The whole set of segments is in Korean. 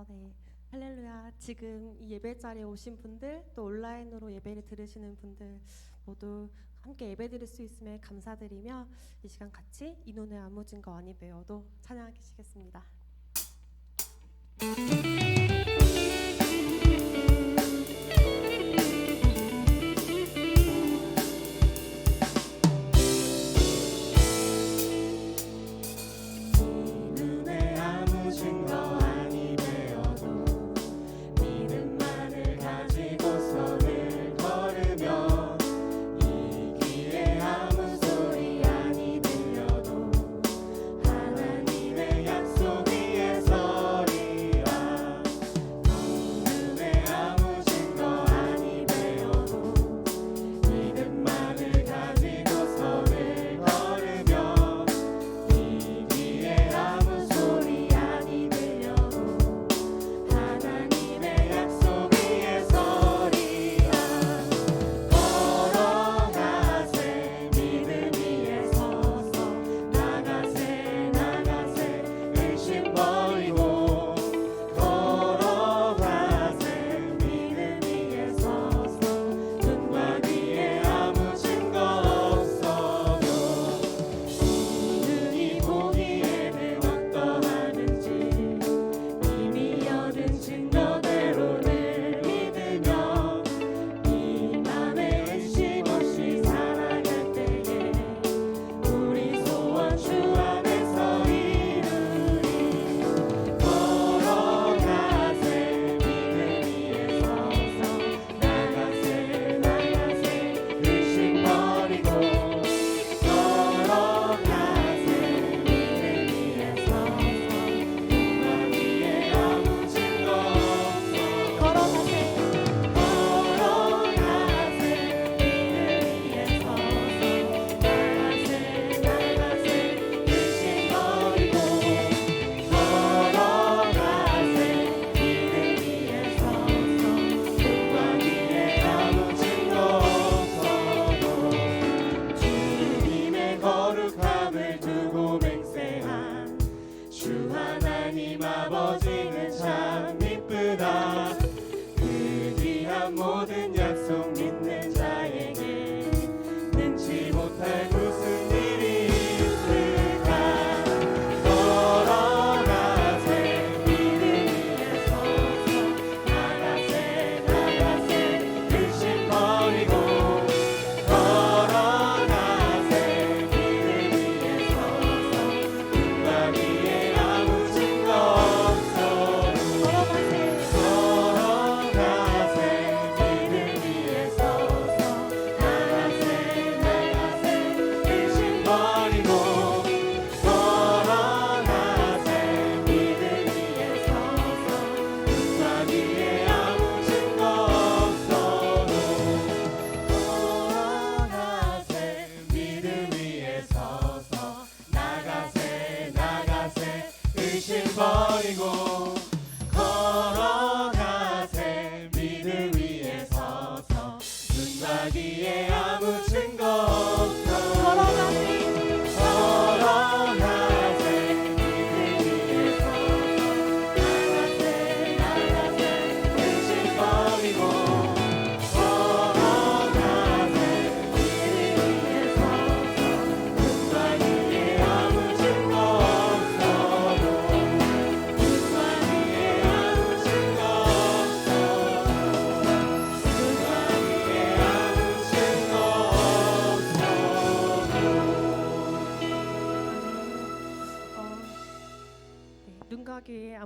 네. 할렐루야. 지금 이 예배 자리에 오신 분들, 또 온라인으로 예배를 들으시는 분들 모두 함께 예배 드릴 수 있음에 감사드리며 이 시간 같이 이 눈에 아무 증거 아니 배워도 찬양하시겠습니다.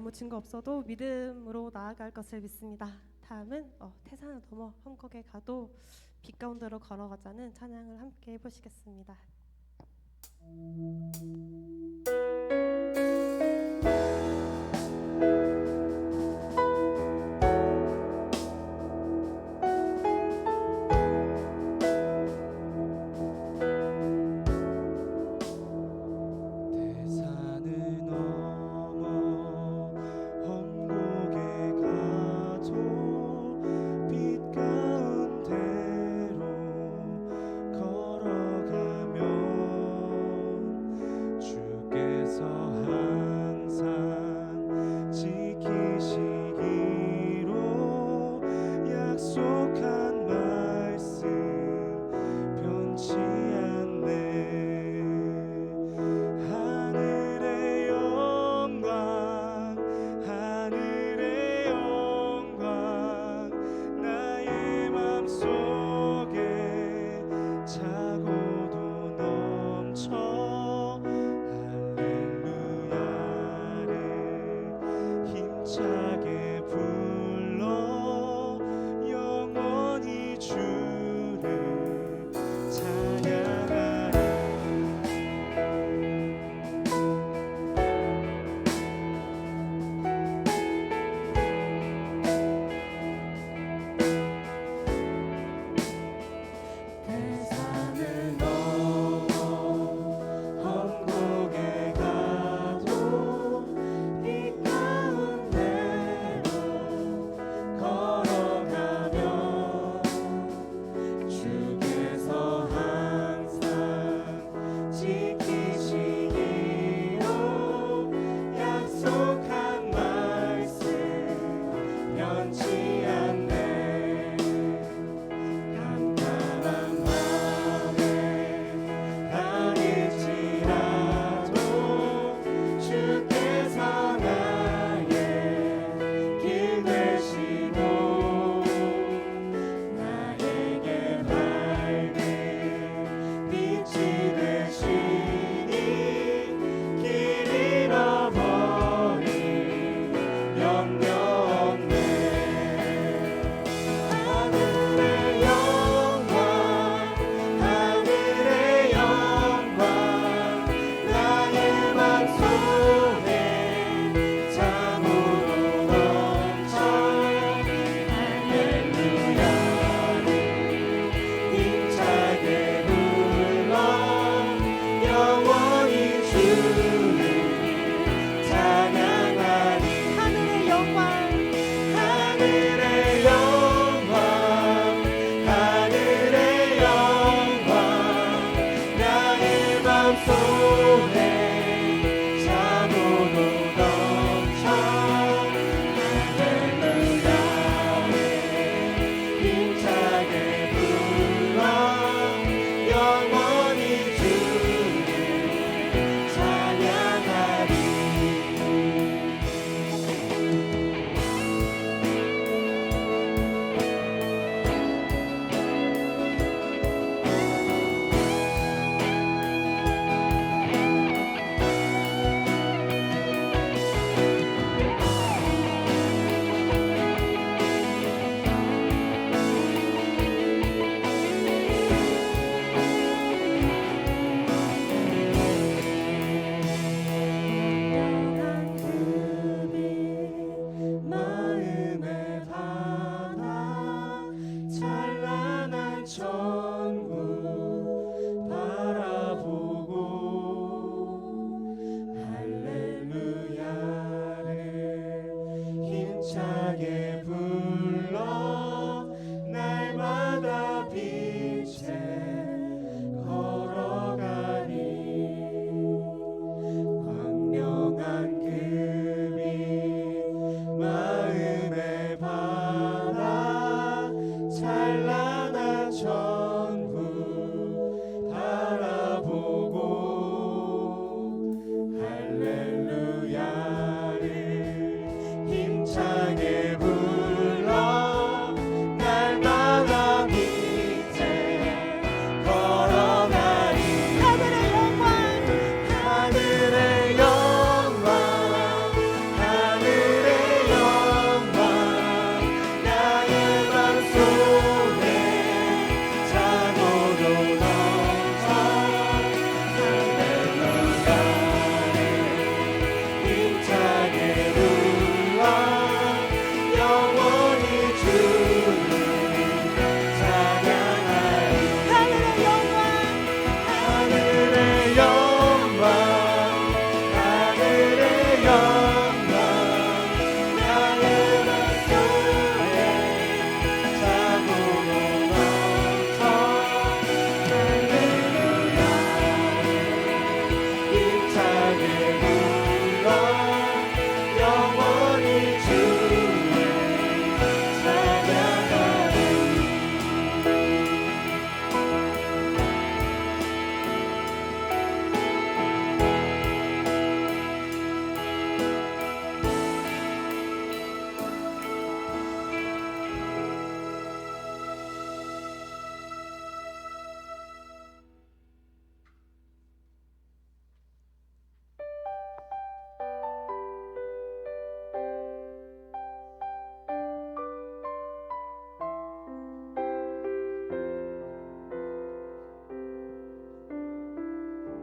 아무 증거 없어도 믿음으로 나아갈 것을 믿습니다. 다음은 태산을 넘어 험곡에 가도 빛 가운데로 걸어가자는 찬양을 함께 해보시겠습니다. 걸어가면 주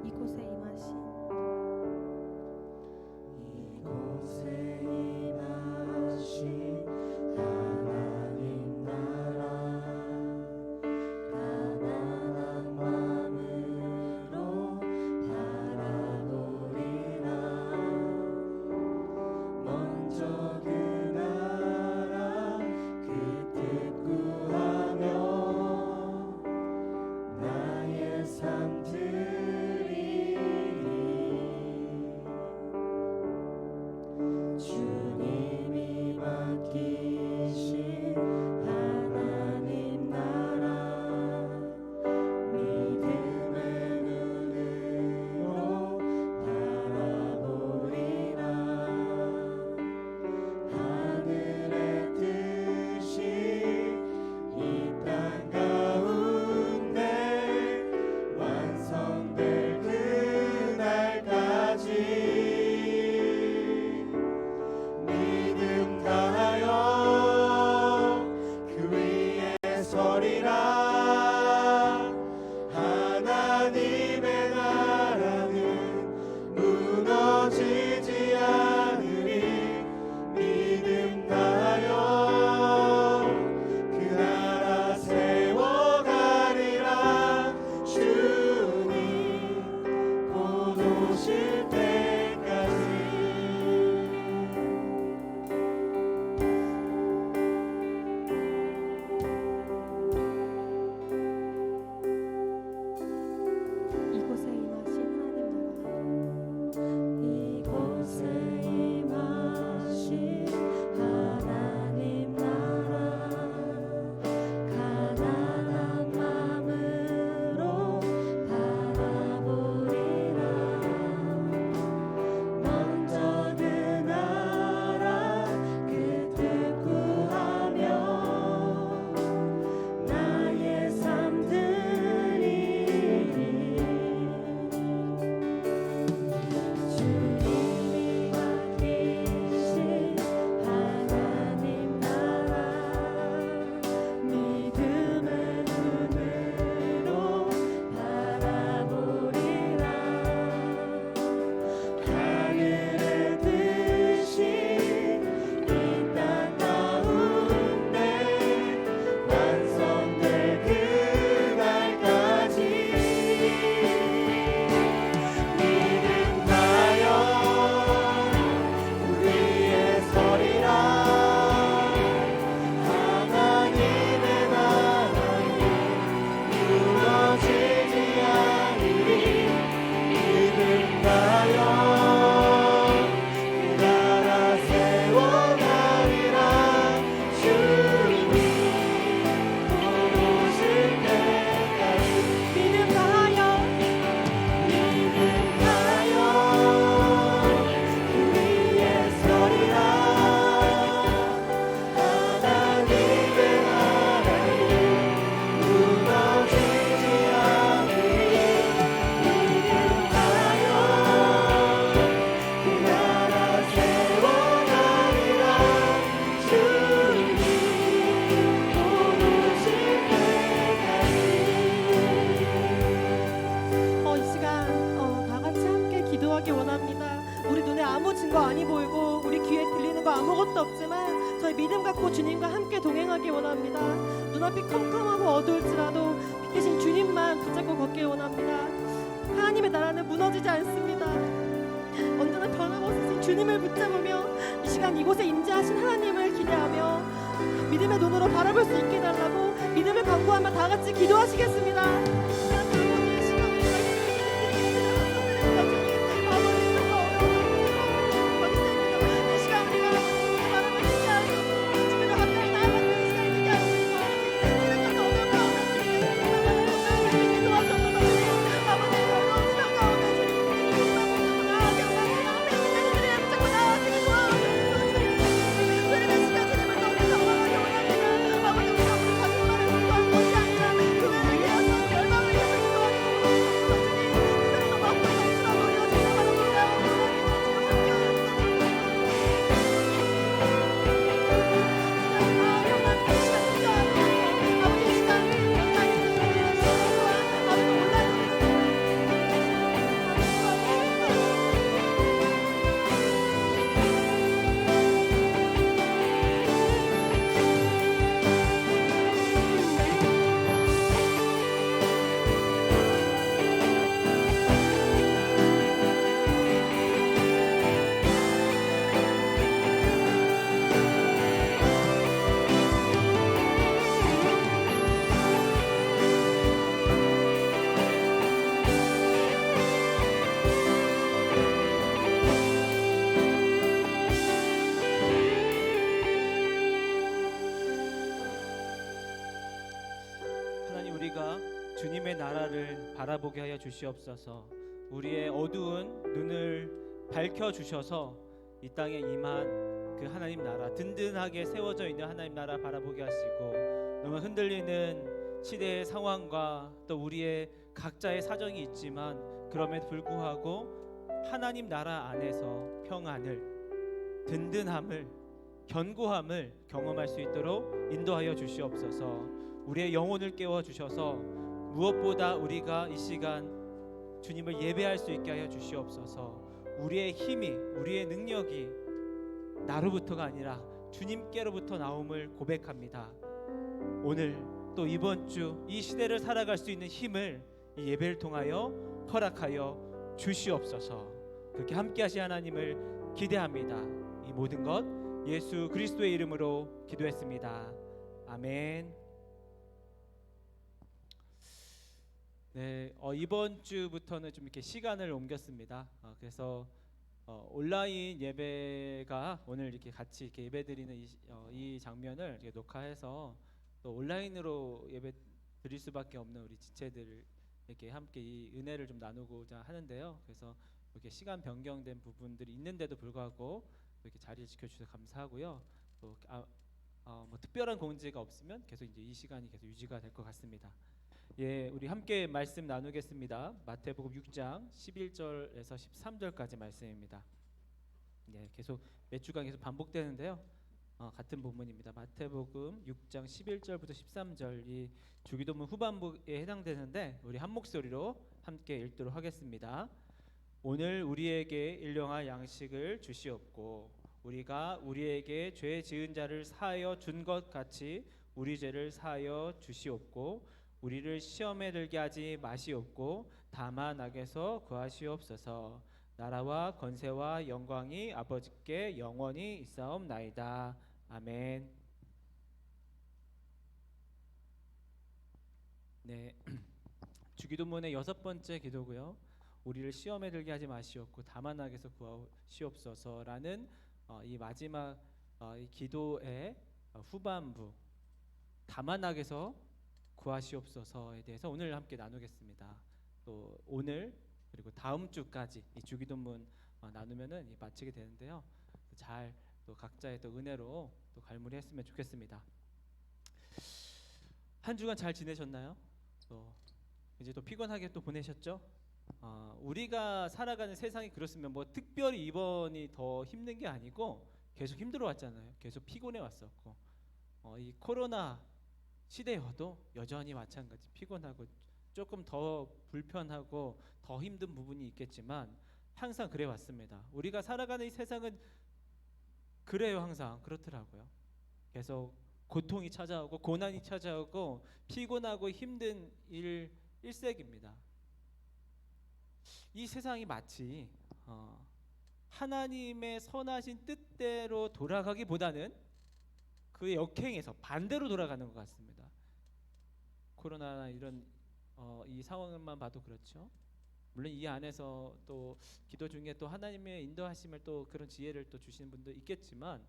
이곳에 임하신 하나님 나라 가난한 마음으로 바라보리라. 먼저 그 나라 그 뜻 구하며 나의 삶 주님이 맡기신 하나님 나라 믿음의 눈으로 바라보리라. 하늘의 뜻이 이 땅 가운데 완성될 그날까지 믿음 다하여 그 위에 서리라. 하나님의 나라는 무너지지 않으리. 믿음 다하여 그 나라 세워가리라. 주님 곧 오실 때까지. 이곳에 임하신 하나님 나라 가난한 마음으로 바라보리라. 먼저 그 나라 그 뜻 구하며 나의 삶 드리리. 주님이 맡기신 하나님 나라 믿음의 눈으로 바라보리라. 하늘의 뜻이 이 땅 가운데 완성될 그날까지 믿음 다하여 우리의 서리라. 하나님의 나라는 무너지지 않으리. 믿음 다하여 그 나라 세워가리라. 주님 곧 오실 때까지 믿음 다하여 그 위에 서리라. 하나님의 나라는 무너지지 않으리. 믿음 다하여 그 나라 세워가리라. 주님 곧 오실 때까지. 이 시간 다 같이 함께 기도하기 원합니다. 우리 눈에 아무 증거 아니 보이고 우리 귀에 들리는 거 아무것도 없지만 저희 믿음 갖고 주님과 함께 동행하기 원합니다. 눈앞이 컴컴하고 어두울지라도 빛 대신 주님만 붙잡고 걷기 원합니다. 하나님의 나라는 무너지지 않습니다. 언제나 변함없으신 주님을 붙잡으며 이 시간 이곳에 임재하신 하나님을 기대하며 믿음의 눈으로 바라볼 수 있게 해달라고 믿음을 강구하며 다 같이 기도하시겠습니다. 아버지, 정말 어려운 주님의 나라를 바라보게 하여 주시옵소서. 우리의 어두운 눈을 밝혀 주셔서 이 땅에 임한 그 하나님 나라, 든든하게 세워져 있는 하나님 나라 바라보게 하시고, 너무 흔들리는 시대의 상황과 또 우리의 각자의 사정이 있지만 그럼에도 불구하고 하나님 나라 안에서 평안을, 든든함을, 견고함을 경험할 수 있도록 인도하여 주시옵소서. 우리의 영혼을 깨워 주셔서 무엇보다 우리가 이 시간 주님을 예배할 수 있게 하여 주시옵소서. 우리의 힘이, 우리의 능력이 나로부터가 아니라 주님께로부터 나옴을 고백합니다. 오늘 또 이번 주 이 시대를 살아갈 수 있는 힘을 이 예배를 통하여 허락하여 주시옵소서. 그렇게 함께 하신 하나님을 기대합니다. 이 모든 것 예수 그리스도의 이름으로 기도했습니다. 아멘. 네, 이번 주부터는 좀 이렇게 시간을 옮겼습니다. 그래서 온라인 예배가 오늘 이렇게 같이 이렇게 예배드리는 이 장면을 이렇게 녹화해서 또 온라인으로 예배 드릴 수밖에 없는 우리 지체들 이렇게 함께 이 은혜를 좀 나누고자 하는데요. 그래서 이렇게 시간 변경된 부분들이 있는데도 불구하고 이렇게 자리를 지켜주셔서 감사하고요. 또 뭐 특별한 공지가 없으면 계속 이제 이 시간이 계속 유지가 될 것 같습니다. 예, 우리 함께 말씀 나누겠습니다. 마태복음 6장 11절에서 13절까지 말씀입니다. 예, 계속 몇 주간 계속 반복되는데요. 같은 본문입니다. 마태복음 6장 11절부터 13절이 주기도문 후반부에 해당되는데 우리 한 목소리로 함께 읽도록 하겠습니다. 오늘 우리에게 일용할 양식을 주시옵고 우리가 우리에게 죄 지은 자를 사하여 준 것 같이 우리 죄를 사하여 주시옵고 우리를 시험에 들게 하지 마시옵고 다만 악에서 구하시옵소서. 나라와 권세와 영광이 아버지께 영원히 있사옵나이다. 아멘. 네, 주기도문의 6번째 기도고요. 우리를 시험에 들게 하지 마시옵고 다만 악에서 구하시옵소서라는 이 마지막 이 기도의 후반부, 다만 악에서 구하시옵소서에 대해서 오늘 함께 나누겠습니다. 또 오늘 그리고 다음 주까지 이 주기도문 나누면은 마치게 되는데요. 잘 또 각자의 또 은혜로 또 갈무리했으면 좋겠습니다. 한 주간 잘 지내셨나요? 또 이제 또 피곤하게 또 보내셨죠? 우리가 살아가는 세상이 그렇습니다. 뭐 특별히 이번이 더 힘든 게 아니고 계속 힘들어 왔잖아요. 계속 피곤해 왔었고 이 코로나 시대여도 여전히 마찬가지 피곤하고 조금 더 불편하고 더 힘든 부분이 있겠지만 항상 그래 왔습니다. 우리가 살아가는 이 세상은 그래요. 항상 그렇더라고요. 계속 고통이 찾아오고 고난이 찾아오고 피곤하고 힘든 일색입니다. 이 세상이 마치 하나님의 선하신 뜻대로 돌아가기보다는 그 역행에서 반대로 돌아가는 것 같습니다. 코로나나 이런 이 상황만 봐도 그렇죠. 물론 이 안에서 또 기도 중에 또 하나님의 인도하심을 또 그런 지혜를 또 주시는 분도 있겠지만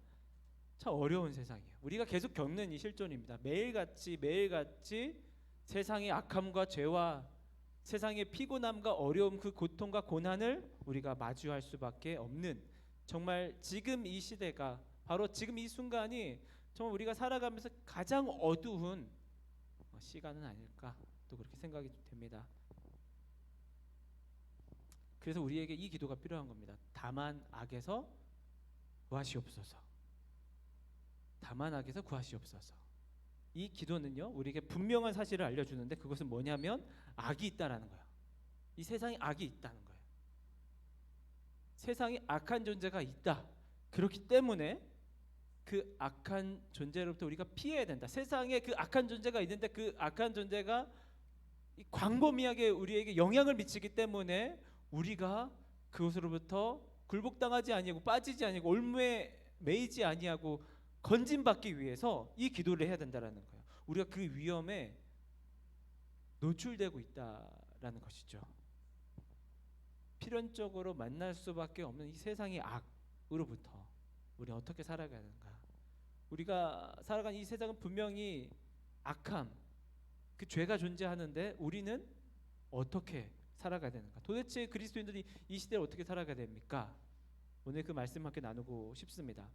참 어려운 세상이에요. 우리가 계속 겪는 이 실존입니다. 매일같이 세상의 악함과 죄와 세상의 피곤함과 어려움, 그 고통과 고난을 우리가 마주할 수밖에 없는, 정말 지금 이 시대가 바로 지금 이 순간이 정말 우리가 살아가면서 가장 어두운 시간은 아닐까 또 그렇게 생각이 됩니다. 그래서 우리에게 이 기도가 필요한 겁니다. 다만 악에서 구하시옵소서. 다만 악에서 구하시옵소서. 이 기도는요, 우리에게 분명한 사실을 알려주는데 그것은 뭐냐면 악이 있다라는 거예요. 이 세상에 악이 있다는 거예요. 세상에 악한 존재가 있다. 그렇기 때문에 그 악한 존재로부터 우리가 피해야 된다. 세상에 그 악한 존재가 있는데 그 악한 존재가 광범위하게 우리에게 영향을 미치기 때문에 우리가 그것으로부터 굴복당하지 아니하고 빠지지 아니하고 올무에 매이지 아니하고 건진받기 위해서 이 기도를 해야 된다라는 거예요. 우리가 그 위험에 노출되고 있다라는 것이죠. 필연적으로 만날 수밖에 없는 이 세상의 악으로부터 우리 어떻게 살아가는가? 우리가 살아가는 이 세상은 분명히 악함, 그 죄가 존재하는데 우리는 어떻게 살아가야 되는가? 도대체 그리스도인들이 이 시대에 어떻게 살아가야 됩니까? 오늘 그 말씀 함께 나누고 싶습니다.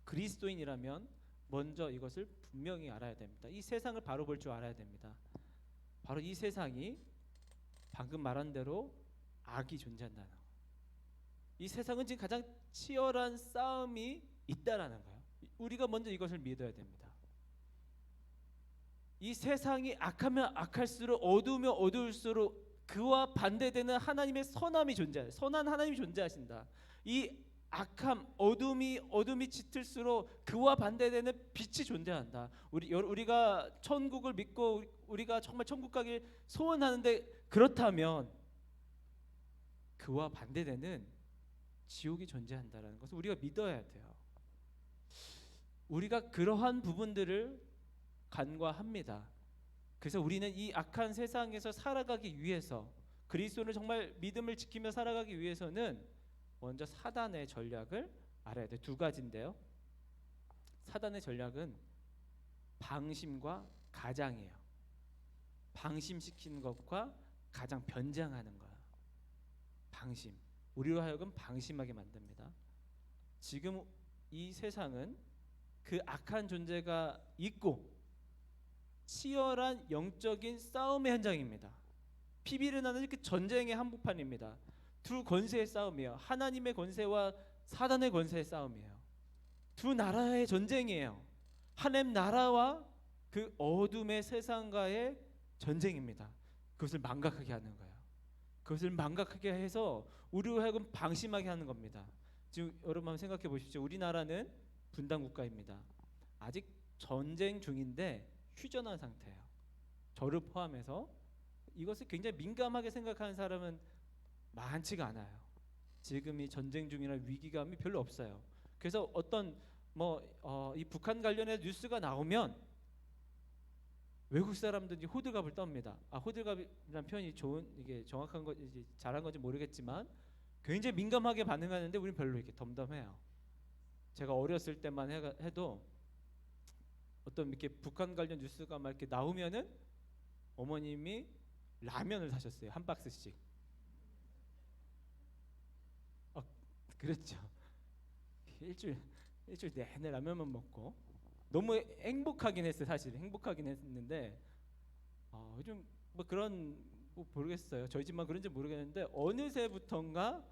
그리스도인이라면 먼저 이것을 분명히 알아야 됩니다. 이 세상을 바로 볼 줄 알아야 됩니다. 바로 이 세상이 방금 말한 대로 악이 존재한다는 거. 이 세상은 지금 가장 치열한 싸움이 있다라는 거예요. 우리가 먼저 이것을 믿어야 됩니다. 이 세상이 악하면 악할수록 어두우면 어두울수록 그와 반대되는 하나님의 선함이 존재해요. 선한 하나님이 존재하신다. 이 악함, 어둠이 짙을수록 그와 반대되는 빛이 존재한다. 우리가 천국을 믿고 우리가 정말 천국 가길 소원하는데 그렇다면 그와 반대되는 지옥이 존재한다라는 것을 우리가 믿어야 돼요. 우리가 그러한 부분들을 간과합니다. 그래서 우리는 이 악한 세상에서 살아가기 위해서 그리스도를 정말 믿음을 지키며 살아가기 위해서는 먼저 사단의 전략을 알아야 돼요. 두 가지인데요. 사단의 전략은 방심과 가장이에요. 방심시키는 것과 가장 변장하는 거야. 방심. 우리로 하여금 방심하게 만듭니다. 지금 이 세상은 그 악한 존재가 있고 치열한 영적인 싸움의 현장입니다. 피비를 나는 그 전쟁의 한복판입니다. 두 권세의 싸움이에요. 하나님의 권세와 사단의 권세의 싸움이에요. 두 나라의 전쟁이에요. 하나님 나라와 그 어둠의 세상과의 전쟁입니다. 그것을 망각하게 하는 거예요. 그것을 망각하게 해서 우리로 하여금 방심하게 하는 겁니다. 지금 여러분 한번 생각해 보십시오. 우리나라는 분단 국가입니다. 아직 전쟁 중인데 휴전한 상태예요. 저를 포함해서 이것을 굉장히 민감하게 생각하는 사람은 많지가 않아요. 지금 이 전쟁 중이라는 위기감이 별로 없어요. 그래서 어떤 이 북한 관련해 뉴스가 나오면 외국 사람들이 호들갑을 떱니다. 호들갑이라는 표현이 이게 정확한 건지 잘한 건지 모르겠지만 굉장히 민감하게 반응하는데 우리는 별로 이렇게 덤덤해요. 제가 어렸을 때만 해도 어떤 이렇게 북한 관련 뉴스가 막 이렇게 나오면은 어머님이 라면을 사셨어요. 한 박스씩. 그랬죠. 일주일 내내 라면만 먹고 너무 행복하긴 했어요. 사실 행복하긴 했는데 요즘 그런 모르겠어요. 저희 집만 그런지 모르겠는데 어느새부턴가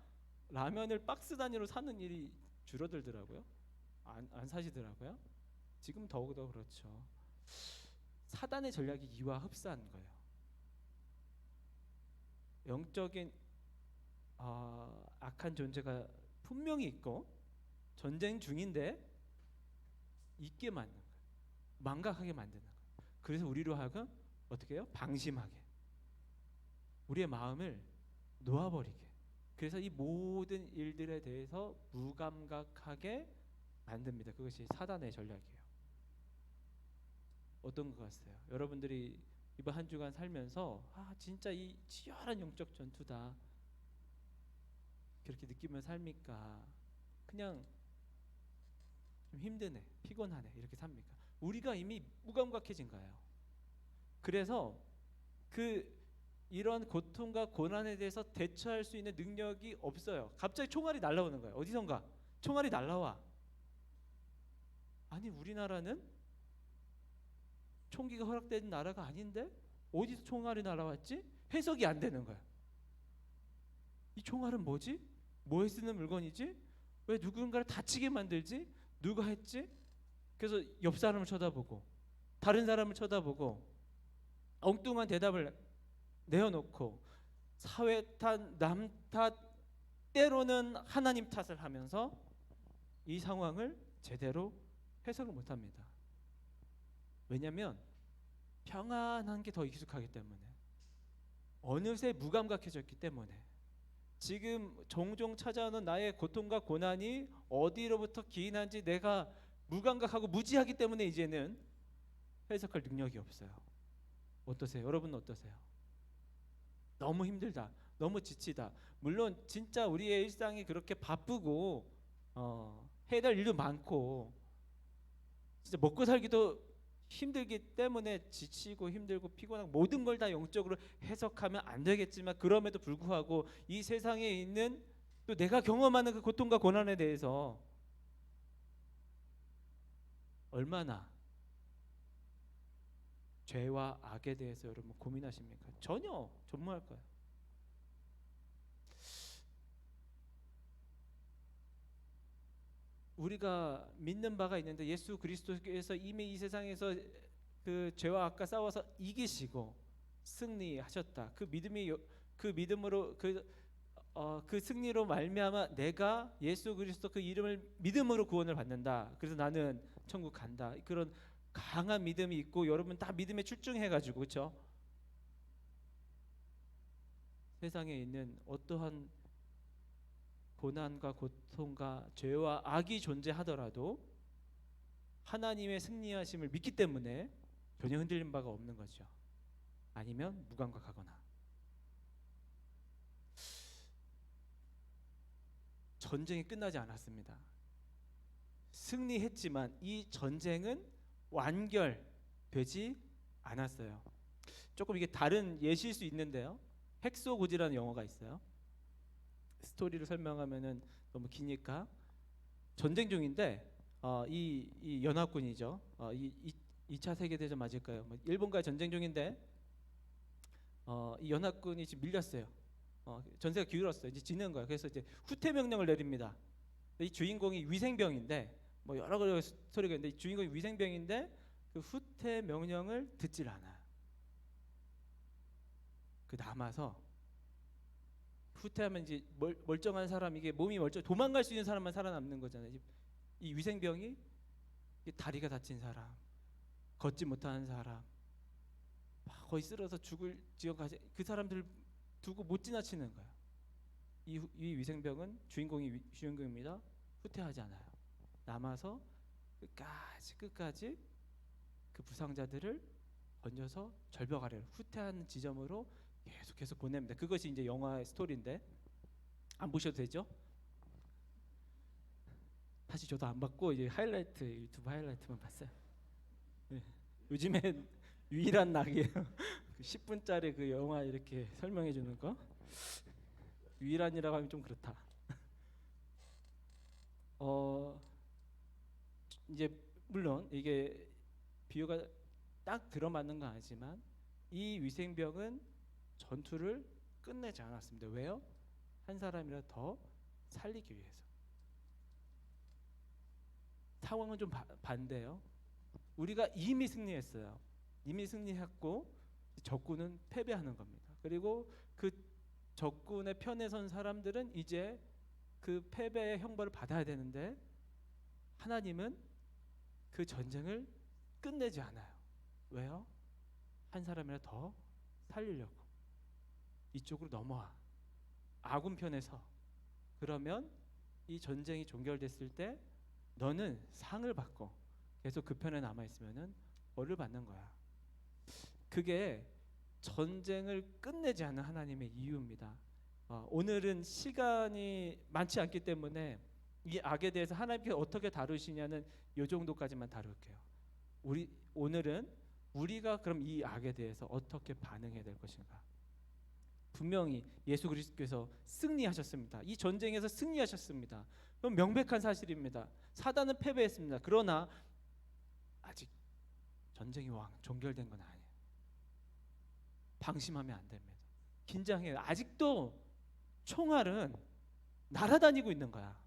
라면을 박스 단위로 사는 일이 줄어들더라고요. 안 사시더라고요. 지금 더욱더 그렇죠. 사단의 전략이 이와 흡사한 거예요. 영적인 악한 존재가 분명히 있고 전쟁 중인데 있게 만드는 거예요. 망각하게 만드는 거예요. 그래서 우리로 하여금 어떻게 해요? 방심하게. 우리의 마음을 놓아버리게. 그래서 이 모든 일들에 대해서 무감각하게 만듭니다. 그것이 사단의 전략이에요. 어떤 것 같아요? 여러분들이 이번 한 주간 살면서 진짜 이 치열한 영적 전투다 그렇게 느끼면 삽니까? 그냥 좀 힘드네, 피곤하네 이렇게 삽니까? 우리가 이미 무감각해진 거예요. 그래서 이런 고통과 고난에 대해서 대처할 수 있는 능력이 없어요. 갑자기 총알이 날라오는 거예요. 어디선가 총알이 날라와. 아니 우리나라는 총기가 허락된 나라가 아닌데 어디서 총알이 날아왔지? 해석이 안 되는 거야. 이 총알은 뭐지? 뭐에 쓰는 물건이지? 왜 누군가를 다치게 만들지? 누가 했지? 그래서 옆 사람을 쳐다보고 다른 사람을 쳐다보고 엉뚱한 대답을 내어놓고 사회 탓, 남 탓, 때로는 하나님 탓을 하면서 이 상황을 제대로 해석을 못합니다. 왜냐하면 평안한 게 더 익숙하기 때문에, 어느새 무감각해졌기 때문에, 지금 종종 찾아오는 나의 고통과 고난이 어디로부터 기인한지 내가 무감각하고 무지하기 때문에 이제는 해석할 능력이 없어요. 어떠세요? 여러분은 어떠세요? 너무 힘들다, 너무 지치다. 물론 진짜 우리의 일상이 그렇게 바쁘고 해야 될 일도 많고 진짜 먹고 살기도 힘들기 때문에 지치고 힘들고 피곤하고 모든 걸 다 영적으로 해석하면 안 되겠지만, 그럼에도 불구하고 이 세상에 있는 또 내가 경험하는 그 고통과 고난에 대해서 얼마나 죄와 악에 대해서 여러분 고민하십니까? 전혀 전무할 거예요. 우리가 믿는 바가 있는데 예수 그리스도께서 이미 이 세상에서 그 죄와 악과 싸워서 이기시고 승리하셨다. 그 믿음으로 그 승리로 말미암아 내가 예수 그리스도 그 이름을 믿음으로 구원을 받는다. 그래서 나는 천국 간다. 그런 강한 믿음이 있고, 여러분 다 믿음에 출중해가지고, 그렇죠? 세상에 있는 어떠한 고난과 고통과 죄와 악이 존재하더라도 하나님의 승리하심을 믿기 때문에 전혀 흔들린 바가 없는 거죠. 아니면 무감각하거나. 전쟁이 끝나지 않았습니다. 승리했지만 이 전쟁은 완결되지 않았어요. 조금 이게 다른 예시일 수 있는데요. 헥소고지라는 영화가 있어요. 스토리를 설명하면은 너무 기니까, 전쟁 중인데 이 연합군이죠. 이 2차 세계대전 맞을까요? 일본과의 전쟁 중인데 이 연합군이 지금 밀렸어요. 전세가 기울었어요. 이제 지는 거예요. 그래서 이제 후퇴 명령을 내립니다. 이 주인공이 위생병인데, 뭐 여러 가지 스토리가 있는데, 이 주인공이 위생병인데 그 후퇴 명령을 듣질 않아요. 그 남아서 후퇴하면 이제 멀쩡한 사람, 이게 몸이 도망갈 수 있는 사람만 살아남는 거잖아요. 이 위생병이 다리가 다친 사람, 걷지 못하는 사람, 거의 쓰러서 죽을 지역까지 그 사람들 두고 못 지나치는 거예요. 이 위생병은 주인공입니다. 후퇴하지 않아요. 남아서 끝까지 그 부상자들을 건져서 절벽 아래로, 후퇴하는 지점으로 계속 보냅니다. 그것이 이제 영화의 스토리인데, 안 보셔도 되죠? 사실 저도 안 봤고 이제 유튜브 하이라이트만 봤어요. 네. 요즘엔 유일한 낙이에요. 10분짜리 그 영화 이렇게 설명해 주는 거. 유일한이라고 하면 좀 그렇다. 이제 물론 이게 비유가 딱 들어맞는 건 아니지만 이 위생병은 전투를 끝내지 않았습니다. 왜요? 한 사람이라 더 살리기 위해서. 상황은 좀 반대예요. 우리가 이미 승리했어요. 이미 승리했고 적군은 패배하는 겁니다. 그리고 그 적군의 편에 선 사람들은 이제 그 패배의 형벌을 받아야 되는데, 하나님은 그 전쟁을 끝내지 않아요. 왜요? 한 사람이라 더 살리려고. 이쪽으로 넘어와. 아군 편에 서. 그러면 이 전쟁이 종결됐을 때 너는 상을 받고 계속 그 편에 남아 있으면은 벌을 받는 거야. 그게 전쟁을 끝내지 않는 하나님의 이유입니다. 오늘은 시간이 많지 않기 때문에 이 악에 대해서 하나님께서 어떻게 다루시냐는 이 정도까지만 다룰게요. 오늘은 우리가 그럼 이 악에 대해서 어떻게 반응해야 될 것인가? 분명히 예수 그리스도께서 승리하셨습니다. 이 전쟁에서 승리하셨습니다. 그건 명백한 사실입니다. 사단은 패배했습니다. 그러나 아직 전쟁이 종결된 건 아니에요. 방심하면 안 됩니다. 긴장해요. 아직도 총알은 날아다니고 있는 거야.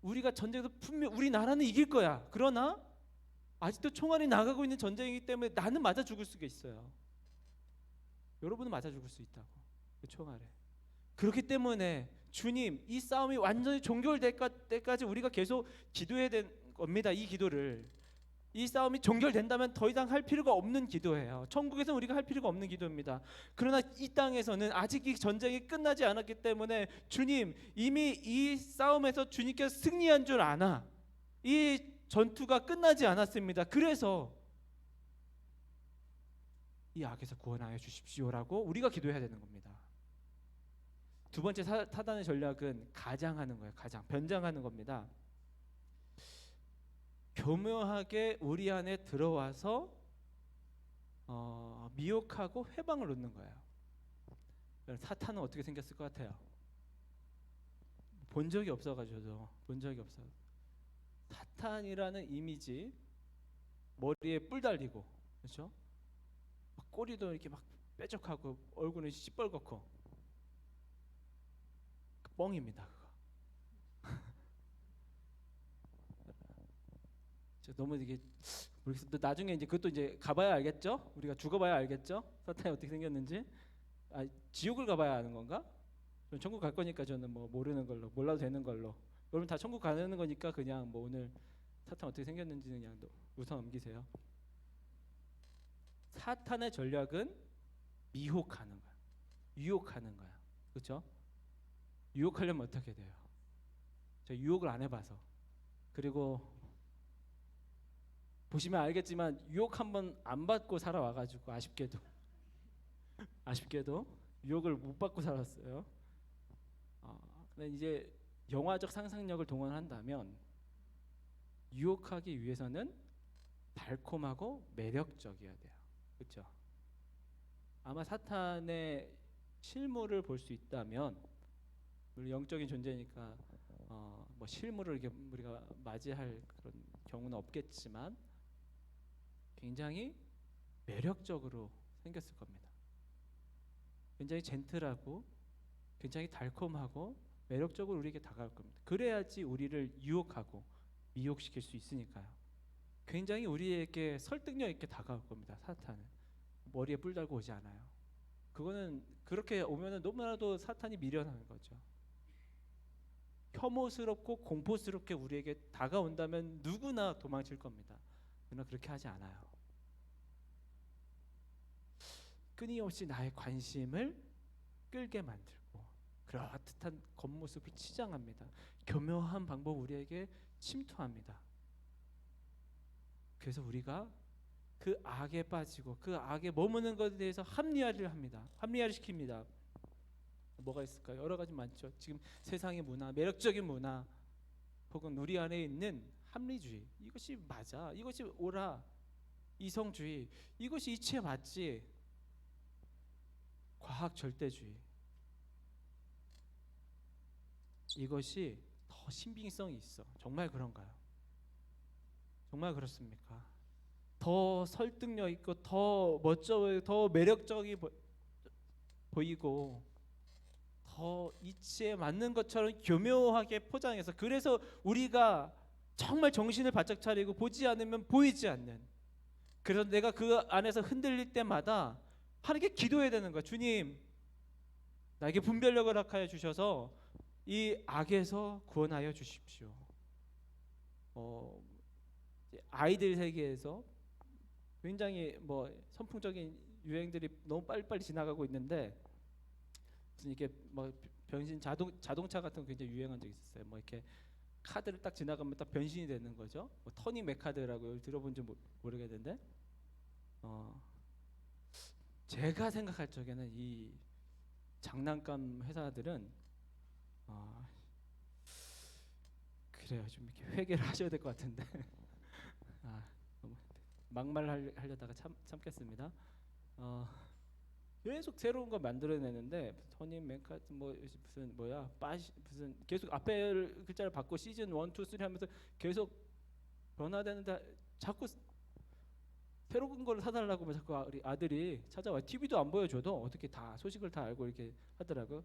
우리가 전쟁에서 분명 우리나라는 이길 거야. 그러나 아직도 총알이 나가고 있는 전쟁이기 때문에 나는 맞아 죽을 수가 있어요. 여러분은 맞아 죽을 수 있다고, 그 총알에. 그렇기 때문에 주님, 이 싸움이 완전히 종결될 때까지 우리가 계속 기도해야 되는 겁니다. 이 기도를. 이 싸움이 종결된다면 더 이상 할 필요가 없는 기도예요. 천국에서는 우리가 할 필요가 없는 기도입니다. 그러나 이 땅에서는 아직 이 전쟁이 끝나지 않았기 때문에 주님, 이미 이 싸움에서 주님께서 승리한 줄 아나 이 전투가 끝나지 않았습니다. 그래서 이 악에서 구원하여 주십시오라고 우리가 기도해야 되는 겁니다. 두 번째 사단의 전략은 가장하는 거예요. 변장하는 겁니다. 교묘하게 우리 안에 들어와서 미혹하고 회방을 놓는 거예요. 사탄은 어떻게 생겼을 것 같아요? 본 적이 없어가지고 본 적이 없어요. 사탄이라는 이미지, 머리에 뿔 달리고, 그렇죠? 막 꼬리도 이렇게 막 뾰족하고 얼굴은 시뻘겋고 뻥입니다. 그거. 너무 이게 모르겠어요. 나중에 이제 그것도 이제 가봐야 알겠죠? 우리가 죽어봐야 알겠죠? 사탄이 어떻게 생겼는지. 지옥을 가봐야 아는 건가? 저는 천국 갈 거니까 저는 뭐 모르는 걸로, 몰라도 되는 걸로. 여러분 다 천국 가는 거니까 그냥 뭐 오늘 사탄 어떻게 생겼는지는 그냥 우선 넘기세요. 사탄의 전략은 미혹하는 거야, 유혹하는 거야, 그렇죠? 유혹하려면 어떻게 돼요? 저 유혹을 안 해봐서. 그리고 보시면 알겠지만 유혹 한번 안 받고 살아와가지고 아쉽게도 유혹을 못 받고 살았어요. 근데 이제 영화적 상상력을 동원한다면 유혹하기 위해서는 달콤하고 매력적이어야 돼요. 그렇죠? 아마 사탄의 실물을 볼 수 있다면, 우리 영적인 존재니까 뭐 실물을 이렇게 우리가 맞이할 그런 경우는 없겠지만 굉장히 매력적으로 생겼을 겁니다. 굉장히 젠틀하고 굉장히 달콤하고 매력적으로 우리에게 다가올 겁니다. 그래야지 우리를 유혹하고 미혹시킬 수 있으니까요. 굉장히 우리에게 설득력 있게 다가올 겁니다. 사탄은 머리에 뿔 달고 오지 않아요. 그거는 그렇게 오면은 너무나도 사탄이 미련한 거죠. 혐오스럽고 공포스럽게 우리에게 다가온다면 누구나 도망칠 겁니다. 그러나 그렇게 하지 않아요. 끊임없이 나의 관심을 끌게 만들고 그럴듯한 겉모습을 치장합니다. 교묘한 방법 우리에게 침투합니다. 그래서 우리가 그 악에 빠지고 그 악에 머무는 것에 대해서 합리화를 합니다. 합리화를 시킵니다. 뭐가 있을까요? 여러 가지 많죠. 지금 세상의 문화, 매력적인 문화, 혹은 우리 안에 있는 합리주의, 이것이 맞아, 이것이 옳아, 이성주의, 이것이 이치에 맞지, 과학 절대주의, 이것이 더 신빙성이 있어. 정말 그런가요? 정말 그렇습니까? 더 설득력 있고 더 멋져 보이고 더 매력적이 보이고 더 이치에 맞는 것처럼 교묘하게 포장해서, 그래서 우리가 정말 정신을 바짝 차리고 보지 않으면 보이지 않는, 그래서 내가 그 안에서 흔들릴 때마다 하나님께 기도해야 되는 거야. 주님, 나에게 분별력을 허락하여 주셔서 이 악에서 구원하여 주십시오. 아이들 세계에서 굉장히 뭐 선풍적인 유행들이 너무 빨리빨리 지나가고 있는데, 무슨 이렇게 뭐 변신 자동차 같은 거 굉장히 유행한 적이 있었어요. 뭐 이렇게 카드를 딱 지나가면 딱 변신이 되는 거죠. 뭐 터닝 메카드라고 들어본지 모르겠는데, 제가 생각할 적에는 이 장난감 회사들은 그래요. 좀 이렇게 회개를 하셔야 될 것 같은데 너무 막말하려다가 참겠습니다. 계속 새로운 거 만들어내는데 터닝 메카드 뭐 무슨 뭐야 무슨 계속 앞에 글자를 바꿔 시즌 1, 2, 3 하면서 계속 변화되는데 자꾸 새로운 걸 사달라고 자꾸 우리 아들이 찾아와. TV도 안 보여줘도 어떻게 다 소식을 다 알고 이렇게 하더라고.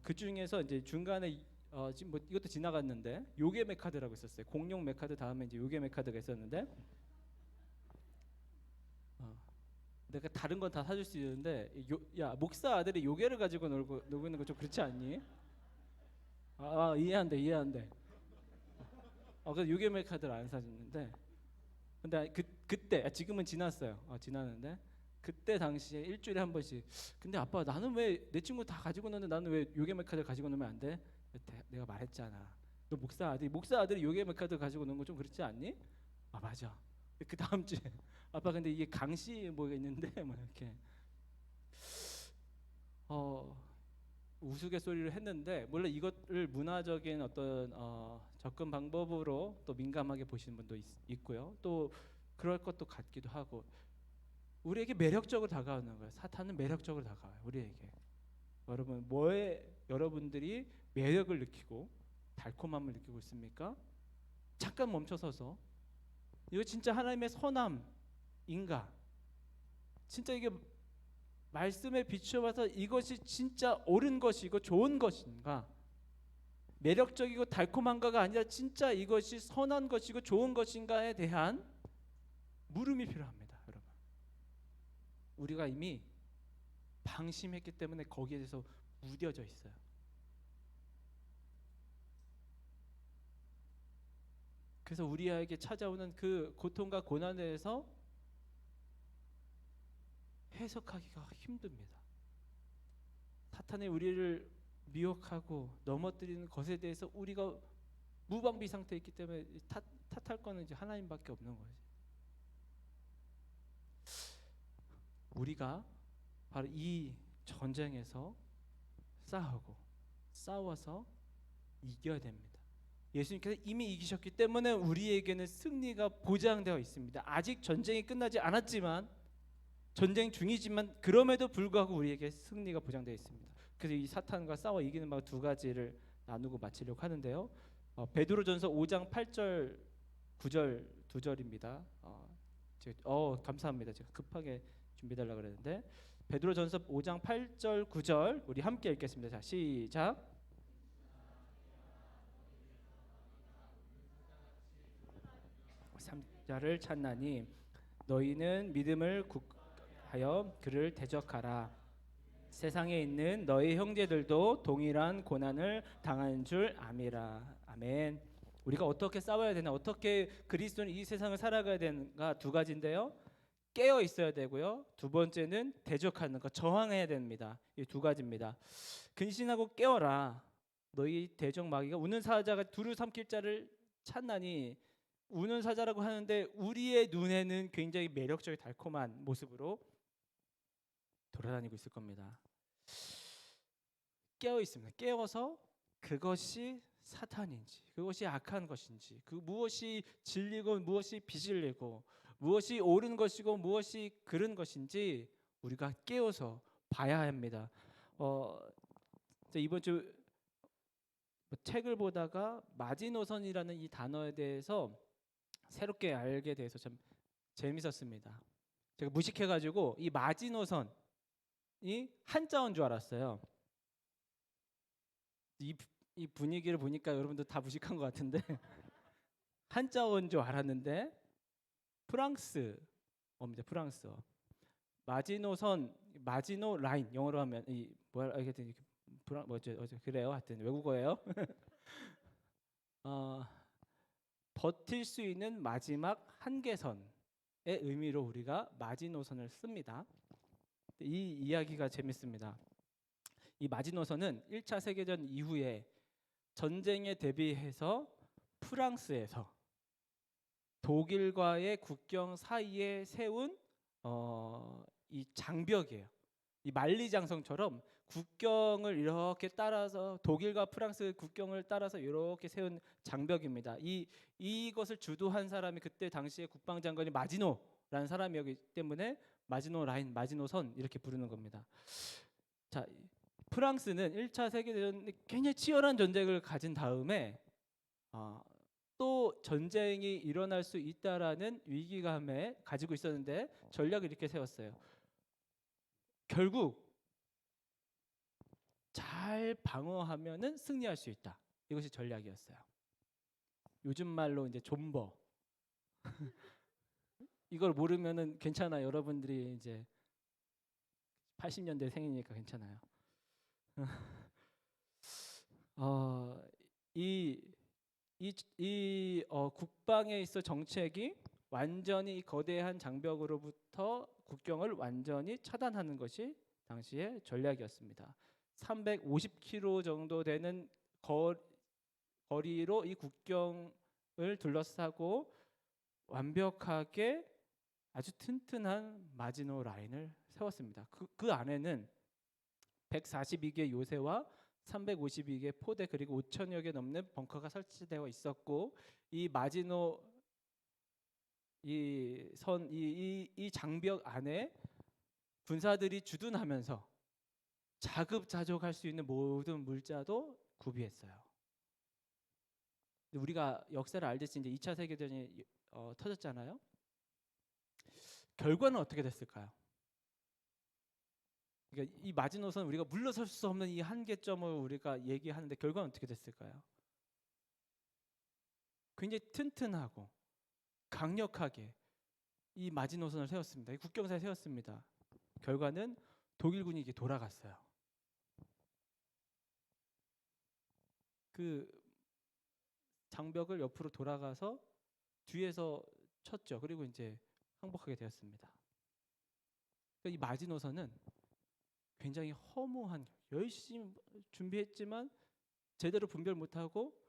그 중에서 이제 중간에 지금 뭐 이것도 지나갔는데 요괴 메카드라고 있었어요. 공룡 메카드 다음에 이제 요괴 메카드가 있었는데, 내가 다른 건 다 사줄 수 있는데 야 목사 아들이 요괴를 가지고 놀고 있는 거 좀 그렇지 않니? 이해한대. 그래서 요괴 메카드를 안 사줬는데, 근데 그때 지금은 지났어요. 지났는데 그때 당시에 일주일에 한 번씩, 근데 아빠 나는 왜 내 친구 다 가지고 노는데 나는 왜 요괴 메카드 가지고 놀면 안 돼? 내가 말했잖아. 너 목사 아들이 요괴 메카드 가지고 노는 거 좀 그렇지 않니? 맞아. 그 다음 주에 아빠 근데 이게 강시 뭐가 있는데 뭐 이렇게 우스갯소리를 했는데 물론 이것을 문화적인 어떤 접근 방법으로 또 민감하게 보시는 분도 있고요. 또 그럴 것도 같기도 하고 우리에게 매력적으로 다가오는 거예요. 사탄은 매력적으로 다가와요. 우리에게. 여러분 뭐에 여러분들이 매력을 느끼고 달콤함을 느끼고 있습니까? 잠깐 멈춰서서 이거 진짜 하나님의 선함인가? 진짜 이게 말씀에 비추어봐서 이것이 진짜 옳은 것이고 좋은 것인가? 매력적이고 달콤한가가 아니라 진짜 이것이 선한 것이고 좋은 것인가에 대한 물음이 필요합니다, 여러분. 우리가 이미 방심했기 때문에 거기에 대해서 무뎌져 있어요. 그래서 우리에게 찾아오는 그 고통과 고난에 대해서 해석하기가 힘듭니다. 사탄이 우리를 미혹하고 넘어뜨리는 것에 대해서 우리가 무방비 상태에 있기 때문에 탓할 거는 이제 하나님밖에 없는 거지. 우리가 바로 이 전쟁에서 싸워서 이겨야 됩니다. 예수님께서 이미 이기셨기 때문에 우리에게는 승리가 보장되어 있습니다. 아직 전쟁이 끝나지 않았지만 전쟁 중이지만 그럼에도 불구하고 우리에게 승리가 보장되어 있습니다. 그래서 이 사탄과 싸워 이기는 방 두 가지를 나누고 마치려고 하는데요. 베드로전서 5장 8절 9절 두 절입니다. 감사합니다. 제가 급하게 준비달라 그랬는데 베드로전서 5장 8절 9절 우리 함께 읽겠습니다. 자, 시작. 삼자를 찾나니 너희는 믿음을 굳하여 그를 대적하라. 세상에 있는 너희 형제들도 동일한 고난을 당하는 줄 아미라. 아멘. 우리가 어떻게 싸워야 되나, 어떻게 그리스도는 이 세상을 살아가야 되는가 두 가지인데요. 깨어 있어야 되고요. 두 번째는 대적하는 것, 저항해야 됩니다. 이 두 가지입니다. 근신하고 깨어라. 너희 대적 마귀가 우는 사자가 두루 삼킬 자를 찾나니, 우는 사자라고 하는데 우리의 눈에는 굉장히 매력적이 달콤한 모습으로 돌아다니고 있을 겁니다. 깨어 있습니다. 깨어서 그것이 사탄인지, 그것이 악한 것인지, 그 무엇이 진리고 무엇이 비진리고, 무엇이 옳은 것이고 무엇이 그른 것인지 우리가 깨어서 봐야 합니다. 이번 주 책을 보다가 마지노선이라는 이 단어에 대해서 새롭게 알게 돼서 참 재밌었습니다. 제가 무식해가지고 이 마지노선이 한자어인 줄 알았어요. 이 분위기를 보니까 여러분들 다 무식한 것 같은데 한자어인 줄 알았는데 프랑스어입니다. 프랑스어. 마지노선, 마지노 라인, 영어로 하면 이 뭐라 하여튼 그래요. 하여튼 외국어예요. 버틸 수 있는 마지막 한계선의 의미로 우리가 마지노선을 씁니다. 이 이야기가 재밌습니다. 이 마지노선은 1차 세계전 이후에 전쟁에 대비해서 프랑스에서 독일과의 국경 사이에 세운 이 장벽이에요. 이 만리장성처럼 국경을 이렇게 따라서 독일과 프랑스 국경을 따라서 이렇게 세운 장벽입니다. 이것을 주도한 사람이 그때 당시에 국방장관이 마지노라는 사람이었기 때문에 마지노 라인, 마지노선 이렇게 부르는 겁니다. 자, 프랑스는 1차 세계대전 굉장히 치열한 전쟁을 가진 다음에 또 전쟁이 일어날 수 있다라는 위기감에 가지고 있었는데 전략을 이렇게 세웠어요. 결국 잘 방어하면은 승리할 수 있다. 이것이 전략이었어요. 요즘 말로 이제 존버. 이걸 모르면은 괜찮아요. 여러분들이 이제 80년대 생이니까 괜찮아요. 국방에 있어 정책이 완전히 거대한 장벽으로부터 국경을 완전히 차단하는 것이 당시의 전략이었습니다. 350km 정도 되는 거리로 이 국경을 둘러싸고 완벽하게 아주 튼튼한 마지노 라인을 세웠습니다. 그 안에는 142개 요새와 352개 포대 그리고 5천여 개 넘는 벙커가 설치되어 있었고 이 마지노 이 장벽 안에 군사들이 주둔하면서 자급자족할 수 있는 모든 물자도 구비했어요. 우리가 역사를 알듯이 이제 2차 세계대전이 터졌잖아요. 결과는 어떻게 됐을까요? 그러니까 이 마지노선 우리가 물러설 수 없는 이 한계점을 우리가 얘기하는데 결과는 어떻게 됐을까요? 굉장히 튼튼하고 강력하게 이 마지노선을 세웠습니다. 이 국경사에 세웠습니다. 결과는 독일군이 이게 돌아갔어요. 그 장벽을 옆으로 돌아가서 뒤에서 쳤죠. 그리고 이제 항복하게 되었습니다. 그러니까 이 마지노선은 굉장히 허무한, 열심히 준비했지만 제대로 분별 못하고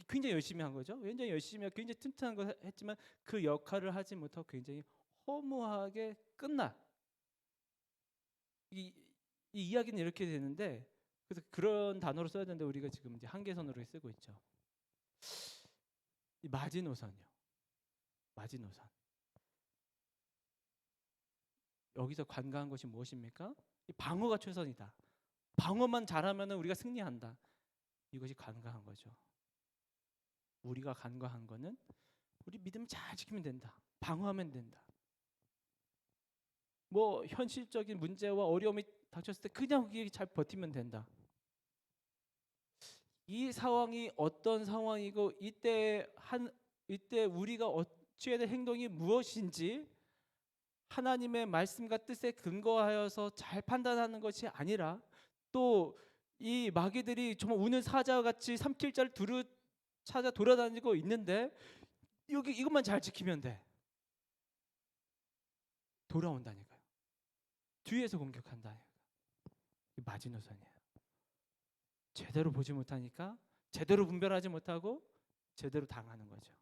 굉장히 열심히 한 거죠. 굉장히 열심히 하고 굉장히 튼튼한 거 했지만 그 역할을 하지 못하고 굉장히 허무하게 끝나. 이 이야기는 이렇게 되는데 그래서 그런 단어로 써야 되는데 우리가 지금 이제 한계선으로 쓰고 있죠. 이 마지노선이요. 마지노선. 여기서 관가한 것이 무엇입니까? 이 방어가 최선이다. 방어만 잘하면 우리가 승리한다. 이것이 간과한 거죠. 우리가 간과한 거는 우리 믿음 잘 지키면 된다. 방어하면 된다. 뭐 현실적인 문제와 어려움이 닥쳤을 때 그냥 거기에 잘 버티면 된다. 이 상황이 어떤 상황이고 이때 우리가 취해야 될 행동이 무엇인지 하나님의 말씀과 뜻에 근거하여서 잘 판단하는 것이 아니라 또 이 마귀들이 정말 우는 사자와 같이 삼킬자를 두루 찾아 돌아다니고 있는데 여기 이것만 잘 지키면 돼. 돌아온다니까요. 뒤에서 공격한다니까요. 이 마지노선이에요. 제대로 보지 못하니까 제대로 분별하지 못하고 제대로 당하는 거죠.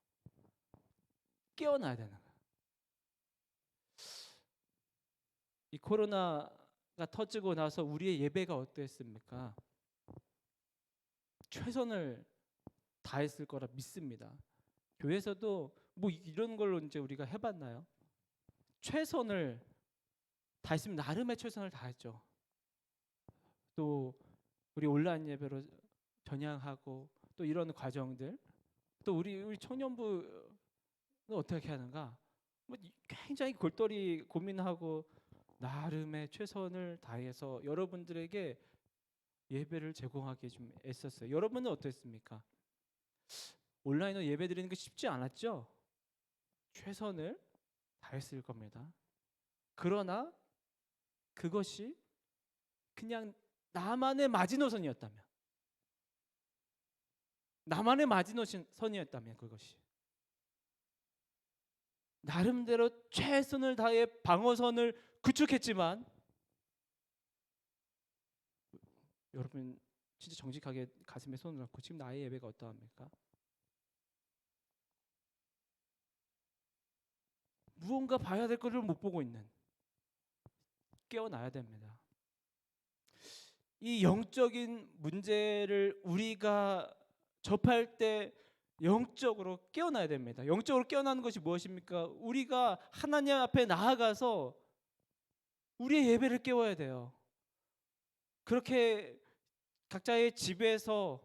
깨어나야 되는 거예요. 이 코로나가 터지고 나서 우리의 예배가 어땠습니까? 최선을 다했을 거라 믿습니다. 교회에서도 뭐 이런 걸로 이제 우리가 해봤나요? 최선을 다했으면 나름의 최선을 다했죠. 또 우리 온라인 예배로 전향하고 또 이런 과정들 또 우리 청년부는 어떻게 하는가? 뭐 굉장히 골똘히 고민하고 나름의 최선을 다해서 여러분들에게 예배를 제공하기 좀 애썼어요. 여러분은 어땠습니까? 온라인으로 예배 드리는 게 쉽지 않았죠? 최선을 다했을 겁니다. 그러나 그것이 그냥 나만의 마지노선이었다면 그것이 나름대로 최선을 다해 방어선을 구축했지만 여러분 진짜 정직하게 가슴에 손을 얹고 지금 나의 예배가 어떠합니까? 무언가 봐야 될 것을 못 보고 있는 깨어나야 됩니다. 이 영적인 문제를 우리가 접할 때 영적으로 깨어나야 됩니다. 영적으로 깨어나는 것이 무엇입니까? 우리가 하나님 앞에 나아가서 우리의 예배를 깨워야 돼요. 그렇게 각자의 집에서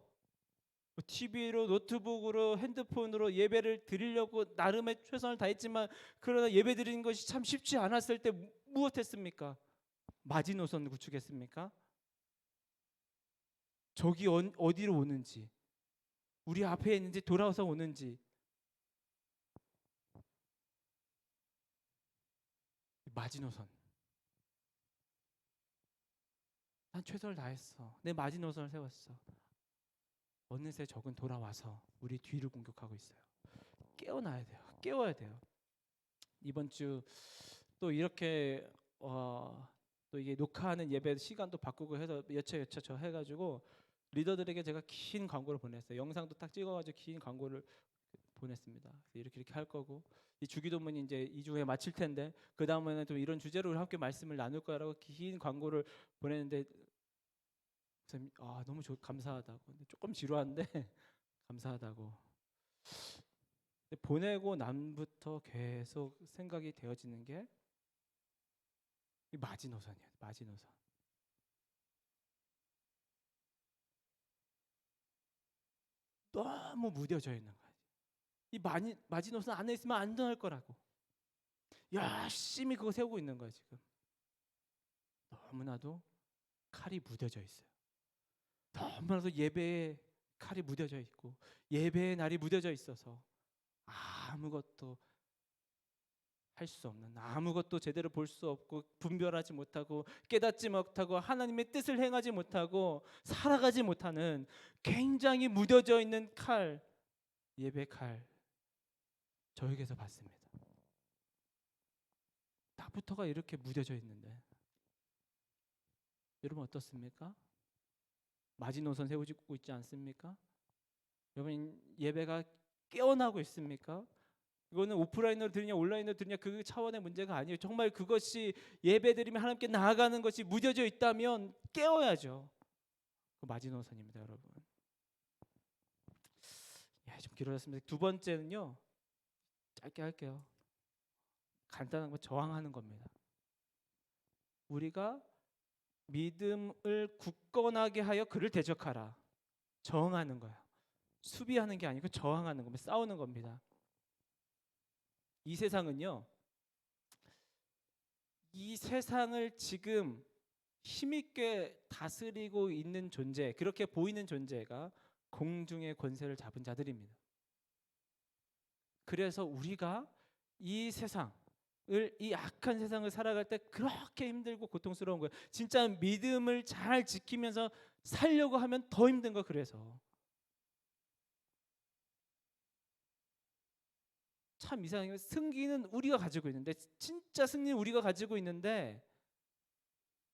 TV로, 노트북으로, 핸드폰으로 예배를 드리려고 나름의 최선을 다했지만 그러나 예배 드리는 것이 참 쉽지 않았을 때 무엇했습니까? 마지노선을 구축했습니까? 적이 어디로 오는지 우리 앞에 있는지 돌아와서 오는지 마지노선. 난 최선을 다했어. 내 마지노선을 세웠어. 어느새 적은 돌아와서 우리 뒤를 공격하고 있어요. 깨어나야 돼요. 깨워야 돼요. 이번 주 또 이렇게 또 이게 녹화하는 예배 시간도 바꾸고 해서 여차여차 해가지고 리더들에게 제가 긴 광고를 보냈어요. 영상도 딱 찍어가지고 긴 광고를 보냈습니다. 그래서 이렇게 할 거고 이 주기도문이 이제 2주 후에 마칠 텐데 그 다음에는 좀 이런 주제로 함께 말씀을 나눌 거라고 긴 광고를 보냈는데 목사님 너무 감사하다고 근데 조금 지루한데 감사하다고 근데 보내고 남부터 계속 생각이 되어지는 게 이 마지노선이에요. 마지노선. 너무 무뎌져 있는 거예요. 이 마지노선 안에 있으면 안전할 거라고 열심히 그거 세우고 있는 거예요. 지금 너무나도 칼이 무뎌져 있어요. 너무나도 예배에 칼이 무뎌져 있고 예배의 날이 무뎌져 있어서 아무것도 할 수 없는 아무것도 제대로 볼 수 없고 분별하지 못하고 깨닫지 못하고 하나님의 뜻을 행하지 못하고 살아가지 못하는 굉장히 무뎌져 있는 칼 예배 칼 저에게서 받습니다. 나부터가 이렇게 무뎌져 있는데 여러분 어떻습니까? 마지노선 세우고 있지 않습니까? 여러분 예배가 깨어나고 있습니까? 이거는 오프라인으로 드리냐 온라인으로 드리냐 그 차원의 문제가 아니에요. 정말 그것이 예배드리면 하나님께 나아가는 것이 무뎌져 있다면 깨어야죠. 그 마지노선입니다, 여러분. 좀 길어졌습니다. 두 번째는요. 짧게 할게요. 간단한 거 저항하는 겁니다. 우리가 믿음을 굳건하게 하여 그를 대적하라. 저항하는 거예요. 수비하는 게 아니고 저항하는 겁니다. 싸우는 겁니다. 이 세상은요. 이 세상을 지금 힘있게 다스리고 있는 존재, 그렇게 보이는 존재가 공중의 권세를 잡은 자들입니다. 그래서 우리가 이 세상을 이 악한 세상을 살아갈 때 그렇게 힘들고 고통스러운 거예요. 진짜 믿음을 잘 지키면서 살려고 하면 더 힘든 거 그래서. 참 이상해요. 승기는 우리가 가지고 있는데 진짜 승리는 우리가 가지고 있는데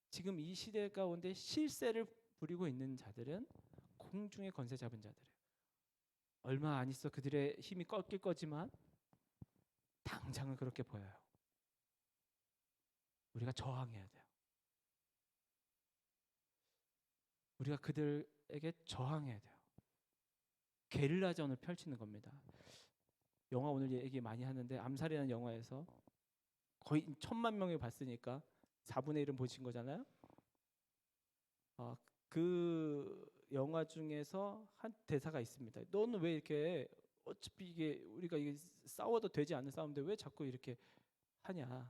지금 이 시대 가운데 실세를 부리고 있는 자들은 공중의 권세 잡은 자들이에요. 얼마 안 있어 그들의 힘이 꺾일 거지만 당장은 그렇게 보여요. 우리가 저항해야 돼요. 우리가 그들에게 저항해야 돼요. 게릴라전을 펼치는 겁니다. 영화 오늘 얘기 많이 하는데 암살이라는 영화에서 거의 1,000만 명이 봤으니까 4분의 1은 보신 거잖아요. 그 영화 중에서 한 대사가 있습니다. 너는 왜 이렇게 어차피 이게 우리가 이게 싸워도 되지 않는 싸움인데 왜 자꾸 이렇게 하냐.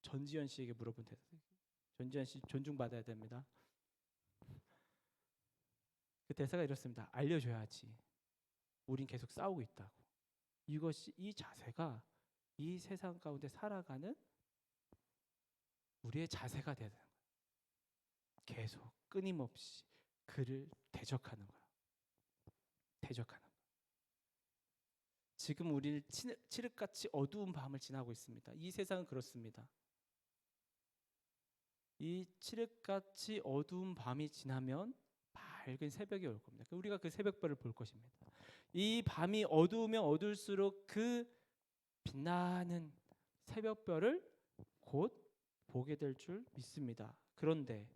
전지현 씨에게 물어본 대사. 전지현 씨 존중받아야 됩니다. 그 대사가 이렇습니다. 알려줘야지. 우린 계속 싸우고 있다고. 이것이 이 자세가 이 세상 가운데 살아가는 우리의 자세가 되는 거예요. 계속 끊임없이 그를 대적하는 거예요. 대적하는 거예요. 지금 우리는 칠흑같이 어두운 밤을 지나고 있습니다. 이 세상은 그렇습니다. 이 칠흑같이 어두운 밤이 지나면 밝은 새벽이 올 겁니다. 우리가 그 새벽별을 볼 것입니다. 이 밤이 어두우면 어두울수록 그 빛나는 새벽별을 곧 보게 될 줄 믿습니다. 그런데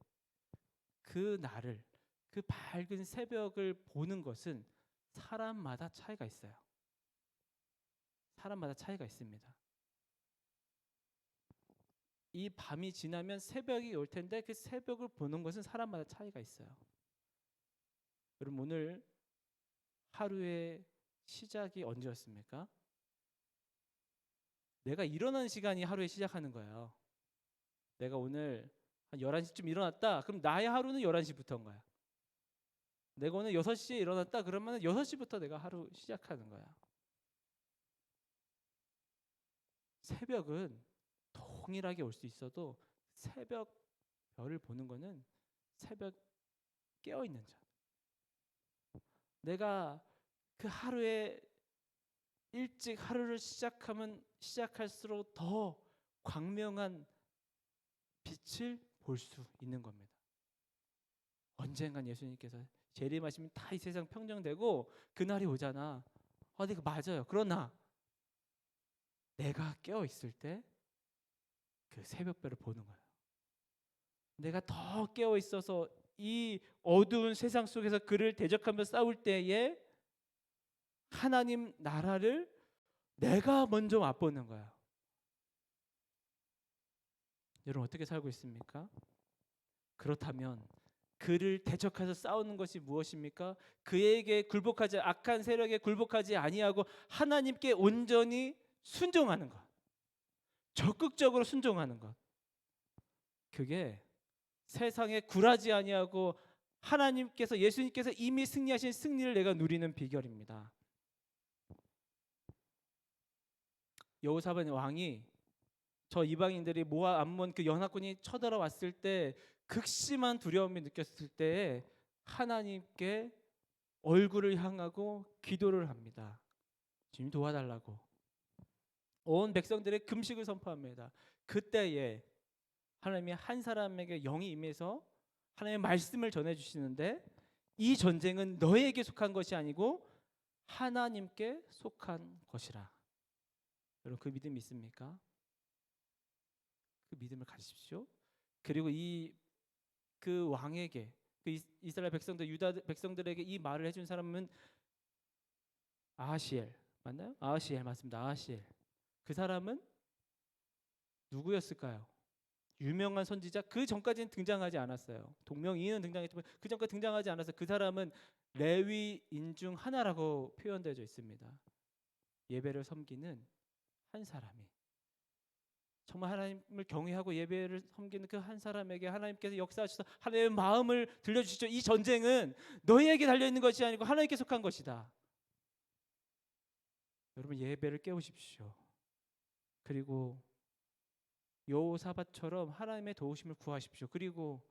그 날을 그 밝은 새벽을 보는 것은 사람마다 차이가 있어요. 사람마다 차이가 있습니다. 이 밤이 지나면 새벽이 올 텐데 그 새벽을 보는 것은 사람마다 차이가 있어요. 여러분 오늘 하루의 시작이 언제였습니까? 내가 일어나는 시간이 하루에 시작하는 거예요. 내가 오늘 한 11시쯤 일어났다. 그럼 나의 하루는 11시부터인 거야. 내가 오늘 6시에 일어났다. 그러면 6시부터 내가 하루 시작하는 거야. 새벽은 동일하게 올 수 있어도 새벽 별을 보는 거는 새벽 깨어있는 자. 내가 그 하루에 일찍 하루를 시작하면 시작할수록 더 광명한 빛을 볼 수 있는 겁니다. 언젠간 예수님께서 재림하시면 다 이 세상 평정되고 그날이 오잖아. 네, 맞아요. 그러나 내가 깨어 있을 때 그 새벽별을 보는 거예요. 내가 더 깨어 있어서 이 어두운 세상 속에서 그를 대적하며 싸울 때에 하나님 나라를 내가 먼저 맛보는 거예요. 여러분 어떻게 살고 있습니까? 그렇다면 그를 대적해서 싸우는 것이 무엇입니까? 그에게 굴복하지, 악한 세력에 굴복하지 아니하고 하나님께 온전히 순종하는 것, 적극적으로 순종하는 것. 그게 세상에 굴하지 아니하고 하나님께서, 예수님께서 이미 승리하신 승리를 내가 누리는 비결입니다. 여호사밧 왕이 저 이방인들이 모압 암몬 그 연합군이 쳐들어왔을 때 극심한 두려움이 느꼈을 때에 하나님께 얼굴을 향하고 기도를 합니다. 주님 도와달라고. 온 백성들의 금식을 선포합니다. 그때에 하나님이 한 사람에게 영이 임해서 하나님의 말씀을 전해 주시는데, 이 전쟁은 너에게 속한 것이 아니고 하나님께 속한 것이라. 여러분 그 믿음 있습니까? 그 믿음을 가지십시오. 그리고 그 왕에게, 그 이스라엘 백성들, 유다 백성들에게 이 말을 해준 사람은 아하시엘, 맞나요? 아하시엘 맞습니다. 아하시엘. 그 사람은 누구였을까요? 유명한 선지자. 그 전까지는 등장하지 않았어요. 동명이인은 등장했지만 그 전까지 등장하지 않았어요. 그 사람은 레위인 중 하나라고 표현되어 있습니다. 예배를 섬기는 한 사람이, 정말 하나님을 경외하고 예배를 섬기는 그 한 사람에게 하나님께서 역사하셔서 하나님의 마음을 들려주시죠. 이 전쟁은 너희에게 달려있는 것이 아니고 하나님께 속한 것이다. 여러분 예배를 깨우십시오. 그리고 여호사밧처럼 하나님의 도우심을 구하십시오. 그리고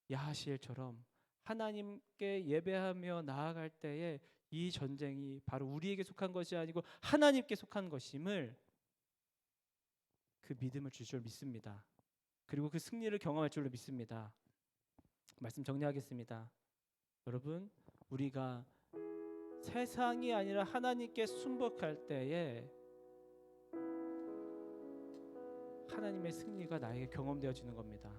야하시엘처럼 하나님께 예배하며 나아갈 때에 이 전쟁이 바로 우리에게 속한 것이 아니고 하나님께 속한 것임을, 그 믿음을 줄 줄 믿습니다. 그리고 그 승리를 경험할 줄로 믿습니다. 말씀 정리하겠습니다. 여러분 우리가 세상이 아니라 하나님께 순복할 때에 하나님의 승리가 나에게 경험되어지는 겁니다.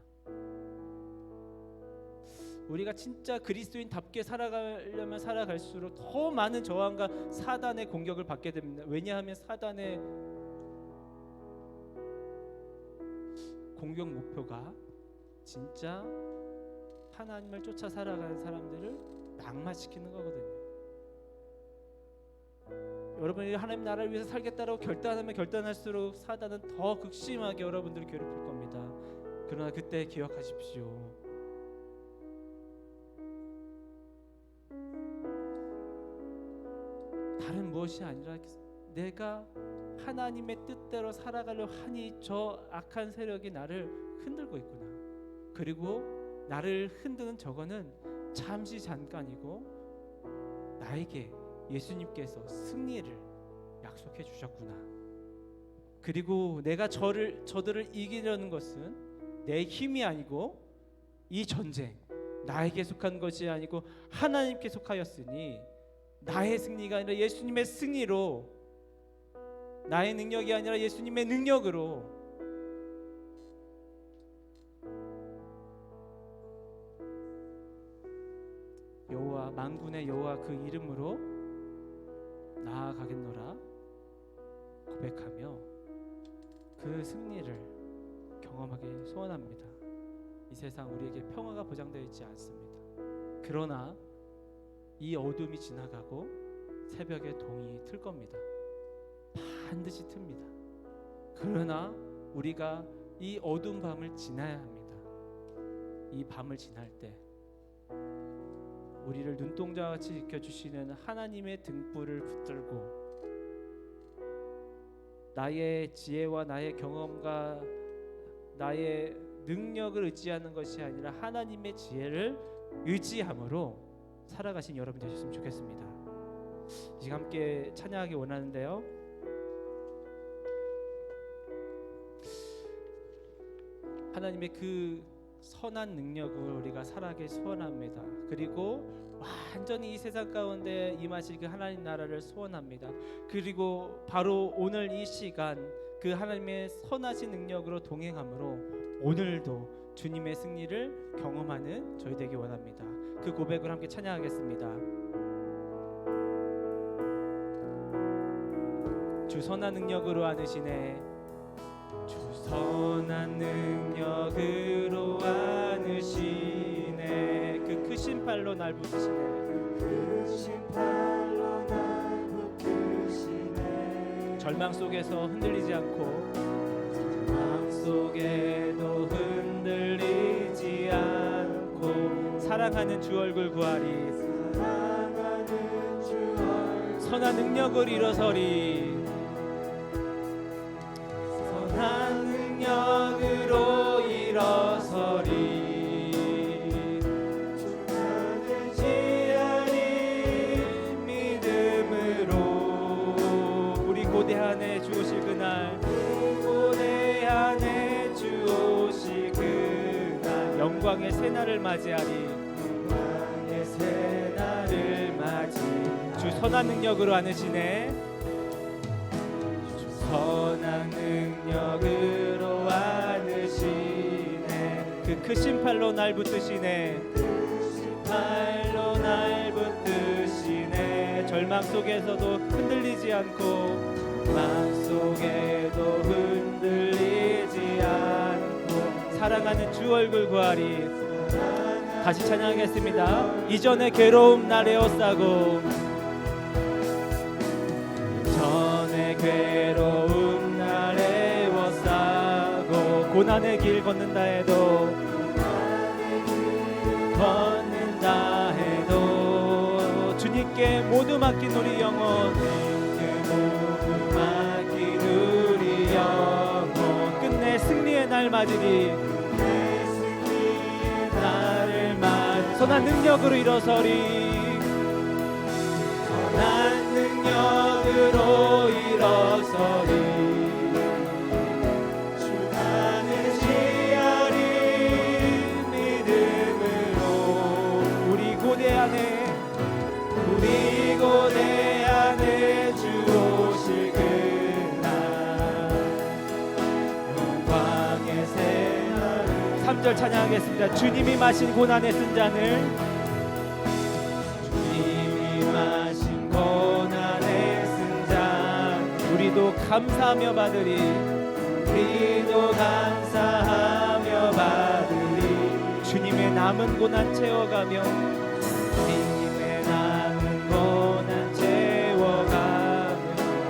우리가 진짜 그리스도인답게 살아가려면 살아갈수록 더 많은 저항과 사단의 공격을 받게 됩니다. 왜냐하면 사단의 공격 목표가 진짜 하나님을 쫓아 살아가는 사람들을 낙마시키는 거거든요. 여러분이 하나님 나라를 위해서 살겠다고 결단하면 결단할수록 사단은 더 극심하게 여러분들을 괴롭힐 겁니다. 그러나 그때 기억하십시오. 다른 무엇이 아니라 내가 하나님의 뜻대로 살아가려 하니 저 악한 세력이 나를 흔들고 있구나. 그리고 나를 흔드는 저거는 잠시 잠깐이고 나에게 예수님께서 승리를 약속해 주셨구나. 그리고 내가 저들을 이기려는 것은 내 힘이 아니고 이 전쟁 나에게 속한 것이 아니고 하나님께 속하였으니 나의 승리가 아니라 예수님의 승리로, 나의 능력이 아니라 예수님의 능력으로 여호와, 만군의 여호와 그 이름으로 나아가겠노라 고백하며 그 승리를 경험하기 소원합니다. 이 세상 우리에게 평화가 보장되어 있지 않습니다. 그러나 이 어둠이 지나가고 새벽에 동이 틀 겁니다. 반드시 틉니다. 그러나 우리가 이 어두운 밤을 지나야 합니다. 이 밤을 지날 때 우리를 눈동자같이 지켜주시는 하나님의 등불을 붙들고 나의 지혜와 나의 경험과 나의 능력을 의지하는 것이 아니라 하나님의 지혜를 의지함으로 살아가신 여러분 되셨으면 좋겠습니다. 지금 함께 찬양하기 원하는데요. 하나님의 그 선한 능력으로 우리가 살아가길 소원합니다. 그리고 완전히 이 세상 가운데 임하실 그 하나님 나라를 소원합니다. 그리고 바로 오늘 이 시간 그 하나님의 선하신 능력으로 동행함으로 오늘도 주님의 승리를 경험하는 저희 되기 원합니다. 그 고백을 함께 찬양하겠습니다. 주 선한 능력으로 안으시네. 주 선한 능력으로 안으시네. 그 크신 팔로 날 붙드시네. 크신 팔로 날 붙드시네. 절망 속에서 흔들리지 않고 절망 속에도 흔들리지 않고 사랑하는 주 얼굴 구하리. 사랑하는 주 얼굴 선한 능력을 일어서리. 선한 능력으로 일어서리. 주만을 지하리 믿음으로. 우리 고대한에 주오실 그날, 고대한에 주오실 그날, 영광의 새날을 맞이하리. 영광의 새날을 맞이. 주 선한 능력으로 안으시네. 주 선한 능력으로 안으시네. 그 크신 팔로 날 붙드시네. 크신 팔로 날 붙드시네. 절망 속에서도 흔들리지 않고 막 속에도 흔들리지 않고 사랑하는 주 얼굴 구하리. 다시 찬양하겠습니다. 이전의 괴로움 날 에워싸고, 이전의 괴로움 날 에워싸고, 고난의 길 걷는다 해도, 걷는다 해도 주님께 모두 맡긴 우리 영혼, 모두 맡긴 우리 영혼, 끝내 승리의 날 맞으리. 선한 능력으로 일어서리. 선한 능력으로 일어서리. 주만을 지하리 믿음으로. 우리 고대 안에, 우리 고대 안에 주 오실 그날, 영광의 새날. 3절 찬양하겠습니다. 주님이 마신 고난의 쓴 잔을, 주님이 마신 고난의 쓴 잔, 우리도 감사하며 받으리. 우리도 감사하며 받으리. 주님의 남은 고난 채워가며, 주님의 남은 고난 채워가며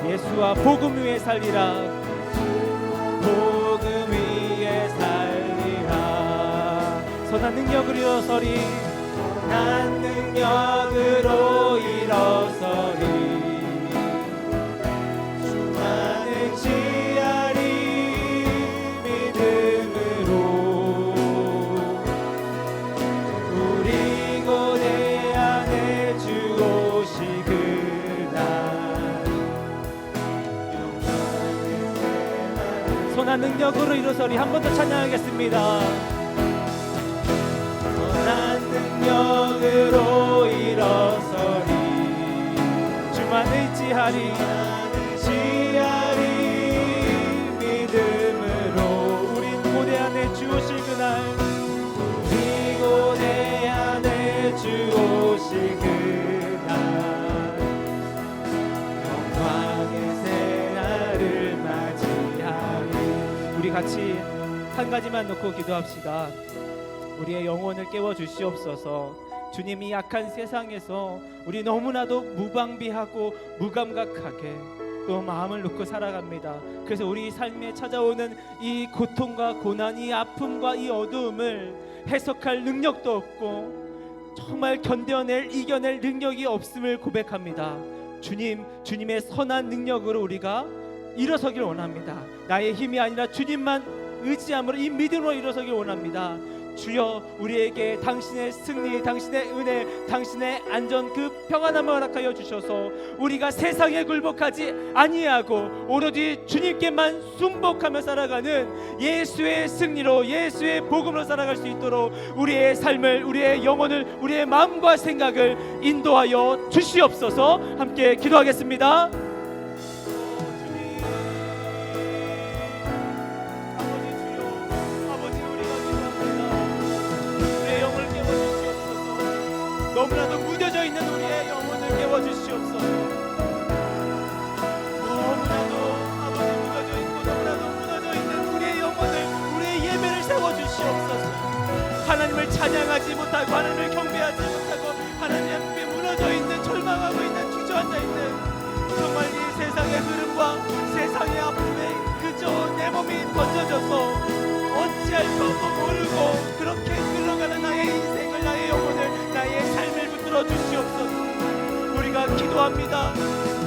예수와 복음 위에 살리라. 복음 위에 살리라. 선한 능력으로 일어서리. 선한 능력으로 일어서리. 주만을 지하리 믿음으로. 우리 고대 안에 주 오실 그날, 선한 능력으로 일어서리. 한 번 더 찬양하겠습니다. 선한 능력으로 일어서리. 주만 의지하리. 지하리 믿음으로. 우린 고대 안에 주 오실 그날, 우리 고대 안에 주 오실 그날, 영광의 새날을 맞이하리. 우리 같이 한 가지만 놓고 기도합시다. 우리의 영혼을 깨워 주시옵소서. 주님이 약한 세상에서 우리 너무나도 무방비하고 무감각하게 또 마음을 놓고 살아갑니다. 그래서 우리 삶에 찾아오는 이 고통과 고난, 이 아픔과 이 어두움을 해석할 능력도 없고 정말 견뎌낼, 이겨낼 능력이 없음을 고백합니다. 주님의 선한 능력으로 우리가 일어서길 원합니다. 나의 힘이 아니라 주님만 의지함으로, 이 믿음으로 일어서길 원합니다. 주여 우리에게 당신의 승리, 당신의 은혜, 당신의 안전, 그 평안함을 허락하여 주셔서 우리가 세상에 굴복하지 아니하고 오로지 주님께만 순복하며 살아가는 예수의 승리로, 예수의 복음으로 살아갈 수 있도록 우리의 삶을, 우리의 영혼을, 우리의 마음과 생각을 인도하여 주시옵소서. 함께 기도하겠습니다. 너무나도 무뎌져 있는 우리의 영혼을 깨워주시옵소서. 너무나도 아버지 무뎌져 있고 너무나도 무너져 있는 우리의 영혼을, 우리의 예배를 세워주시옵소서. 하나님을 찬양하지 못하고 하나님을 경배하지 못하고 하나님 앞에 무너져 있는, 절망하고 있는, 주저앉아 있는 정말 이 세상의 흐름과 세상의 아픔에 그저 내 몸이 던져져서 어찌할 바도 모르고 그렇게 흘러가는 나의 인생을, 나의 영혼을, 나의 삶을 붙들어 주시옵소서. 우리가 기도합니다.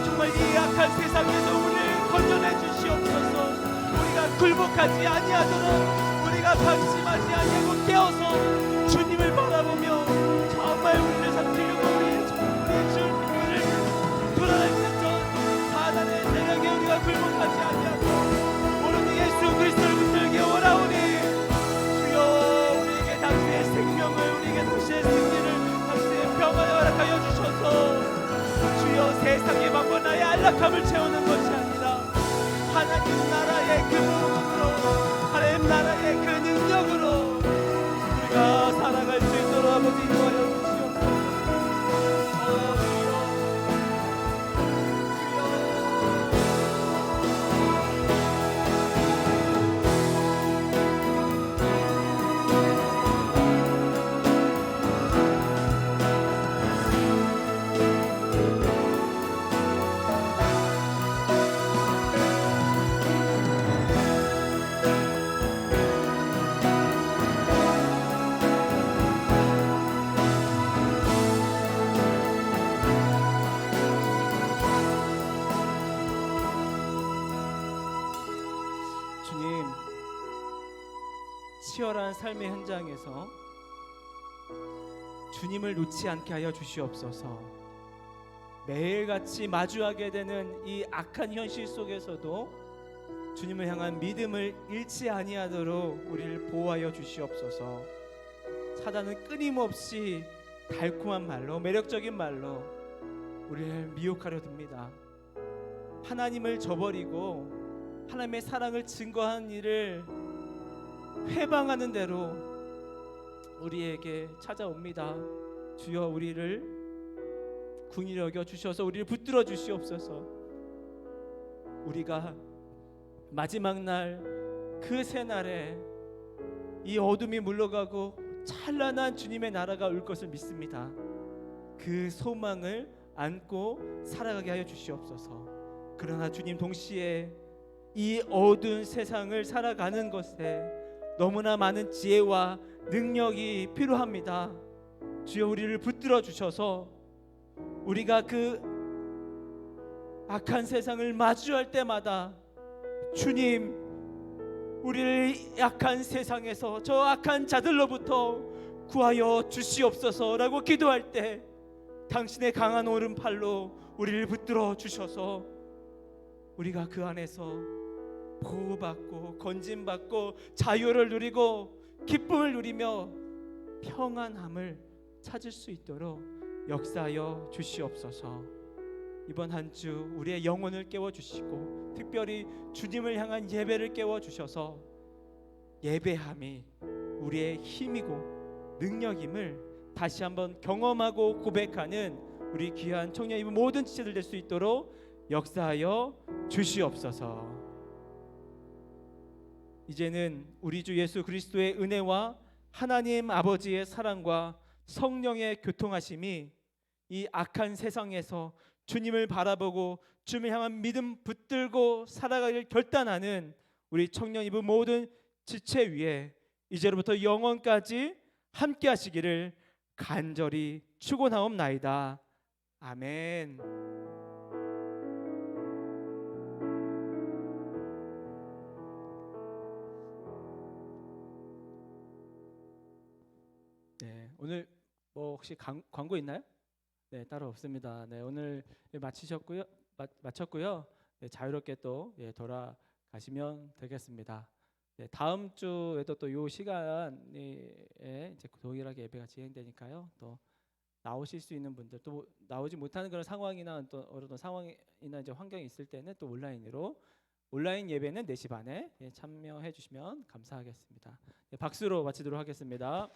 정말 이 악한 세상에서 우리를 건져내 주시옵소서. 우리가 굴복하지 아니하도록, 우리가 방심하지 아니하고 깨어서 주님을 바라보며 정말 우리를 삼키려고 우리의 주를 돌아다니는 저 사단의 세력에 우리가 굴복하지 아니하고 오로지 예수 그리스도를 붙들기 원하오니 주여 우리에게 당신의 생명을, 우리에게 당신의 승리를, 당신의 평안을 허락하여 주셔서 주여 세상의 방과 나의 안락함을 채우는 것이 아니라 하나님 나라의 그 부흥으로, 하나님 나라의 그 능력으로 우리가 살아갈 수 있도록 아버지 인도하여 주시옵소서. 주여 주님, 치열한 삶의 현장에서 주님을 놓지 않게 하여 주시옵소서. 매일같이 마주하게 되는 이 악한 현실 속에서도 주님을 향한 믿음을 잃지 아니하도록 우리를 보호하여 주시옵소서. 사단은 끊임없이 달콤한 말로, 매력적인 말로 우리를 미혹하려 듭니다. 하나님을 저버리고 하나님의 사랑을 증거한 일을 회방하는 대로 우리에게 찾아옵니다. 주여 우리를 긍휼히 여겨 주셔서 우리를 붙들어 주시옵소서. 우리가 마지막 날 그 새날에 이 어둠이 물러가고 찬란한 주님의 나라가 올 것을 믿습니다. 그 소망을 안고 살아가게 하여 주시옵소서. 그러나 주님, 동시에 이 어두운 세상을 살아가는 것에 너무나 많은 지혜와 능력이 필요합니다. 주여 우리를 붙들어 주셔서 우리가 그 악한 세상을 마주할 때마다 주님, 우리를 악한 세상에서, 저 악한 자들로부터 구하여 주시옵소서라고 기도할 때 당신의 강한 오른팔로 우리를 붙들어 주셔서 우리가 그 안에서 보호받고 건진받고 자유를 누리고 기쁨을 누리며 평안함을 찾을 수 있도록 역사하여 주시옵소서. 이번 한 주 우리의 영혼을 깨워주시고 특별히 주님을 향한 예배를 깨워주셔서 예배함이 우리의 힘이고 능력임을 다시 한번 경험하고 고백하는 우리 귀한 청년 이브 모든 지체들 될 수 있도록 역사하여 주시옵소서. 이제는 우리 주 예수 그리스도의 은혜와 하나님 아버지의 사랑과 성령의 교통하심이 이 악한 세상에서 주님을 바라보고 주님을 향한 믿음 붙들고 살아가기를 결단하는 우리 청년 이브 모든 지체 위에 이제로부터 영원까지 함께 하시기를 간절히 축원하옵나이다. 아멘. 오늘 뭐 혹시 광고 있나요? 네, 따로 없습니다. 네, 오늘 마쳤고요. 네, 자유롭게 또 돌아가시면 되겠습니다. 네, 다음 주에도 또 이 시간에 이제 동일하게 예배가 진행되니까요. 또 나오실 수 있는 분들, 또 나오지 못하는 그런 상황이나 또 어떤 상황이나 이제 환경이 있을 때는 또 온라인 예배는 4시 반에 참여해 주시면 감사하겠습니다. 네, 박수로 마치도록 하겠습니다.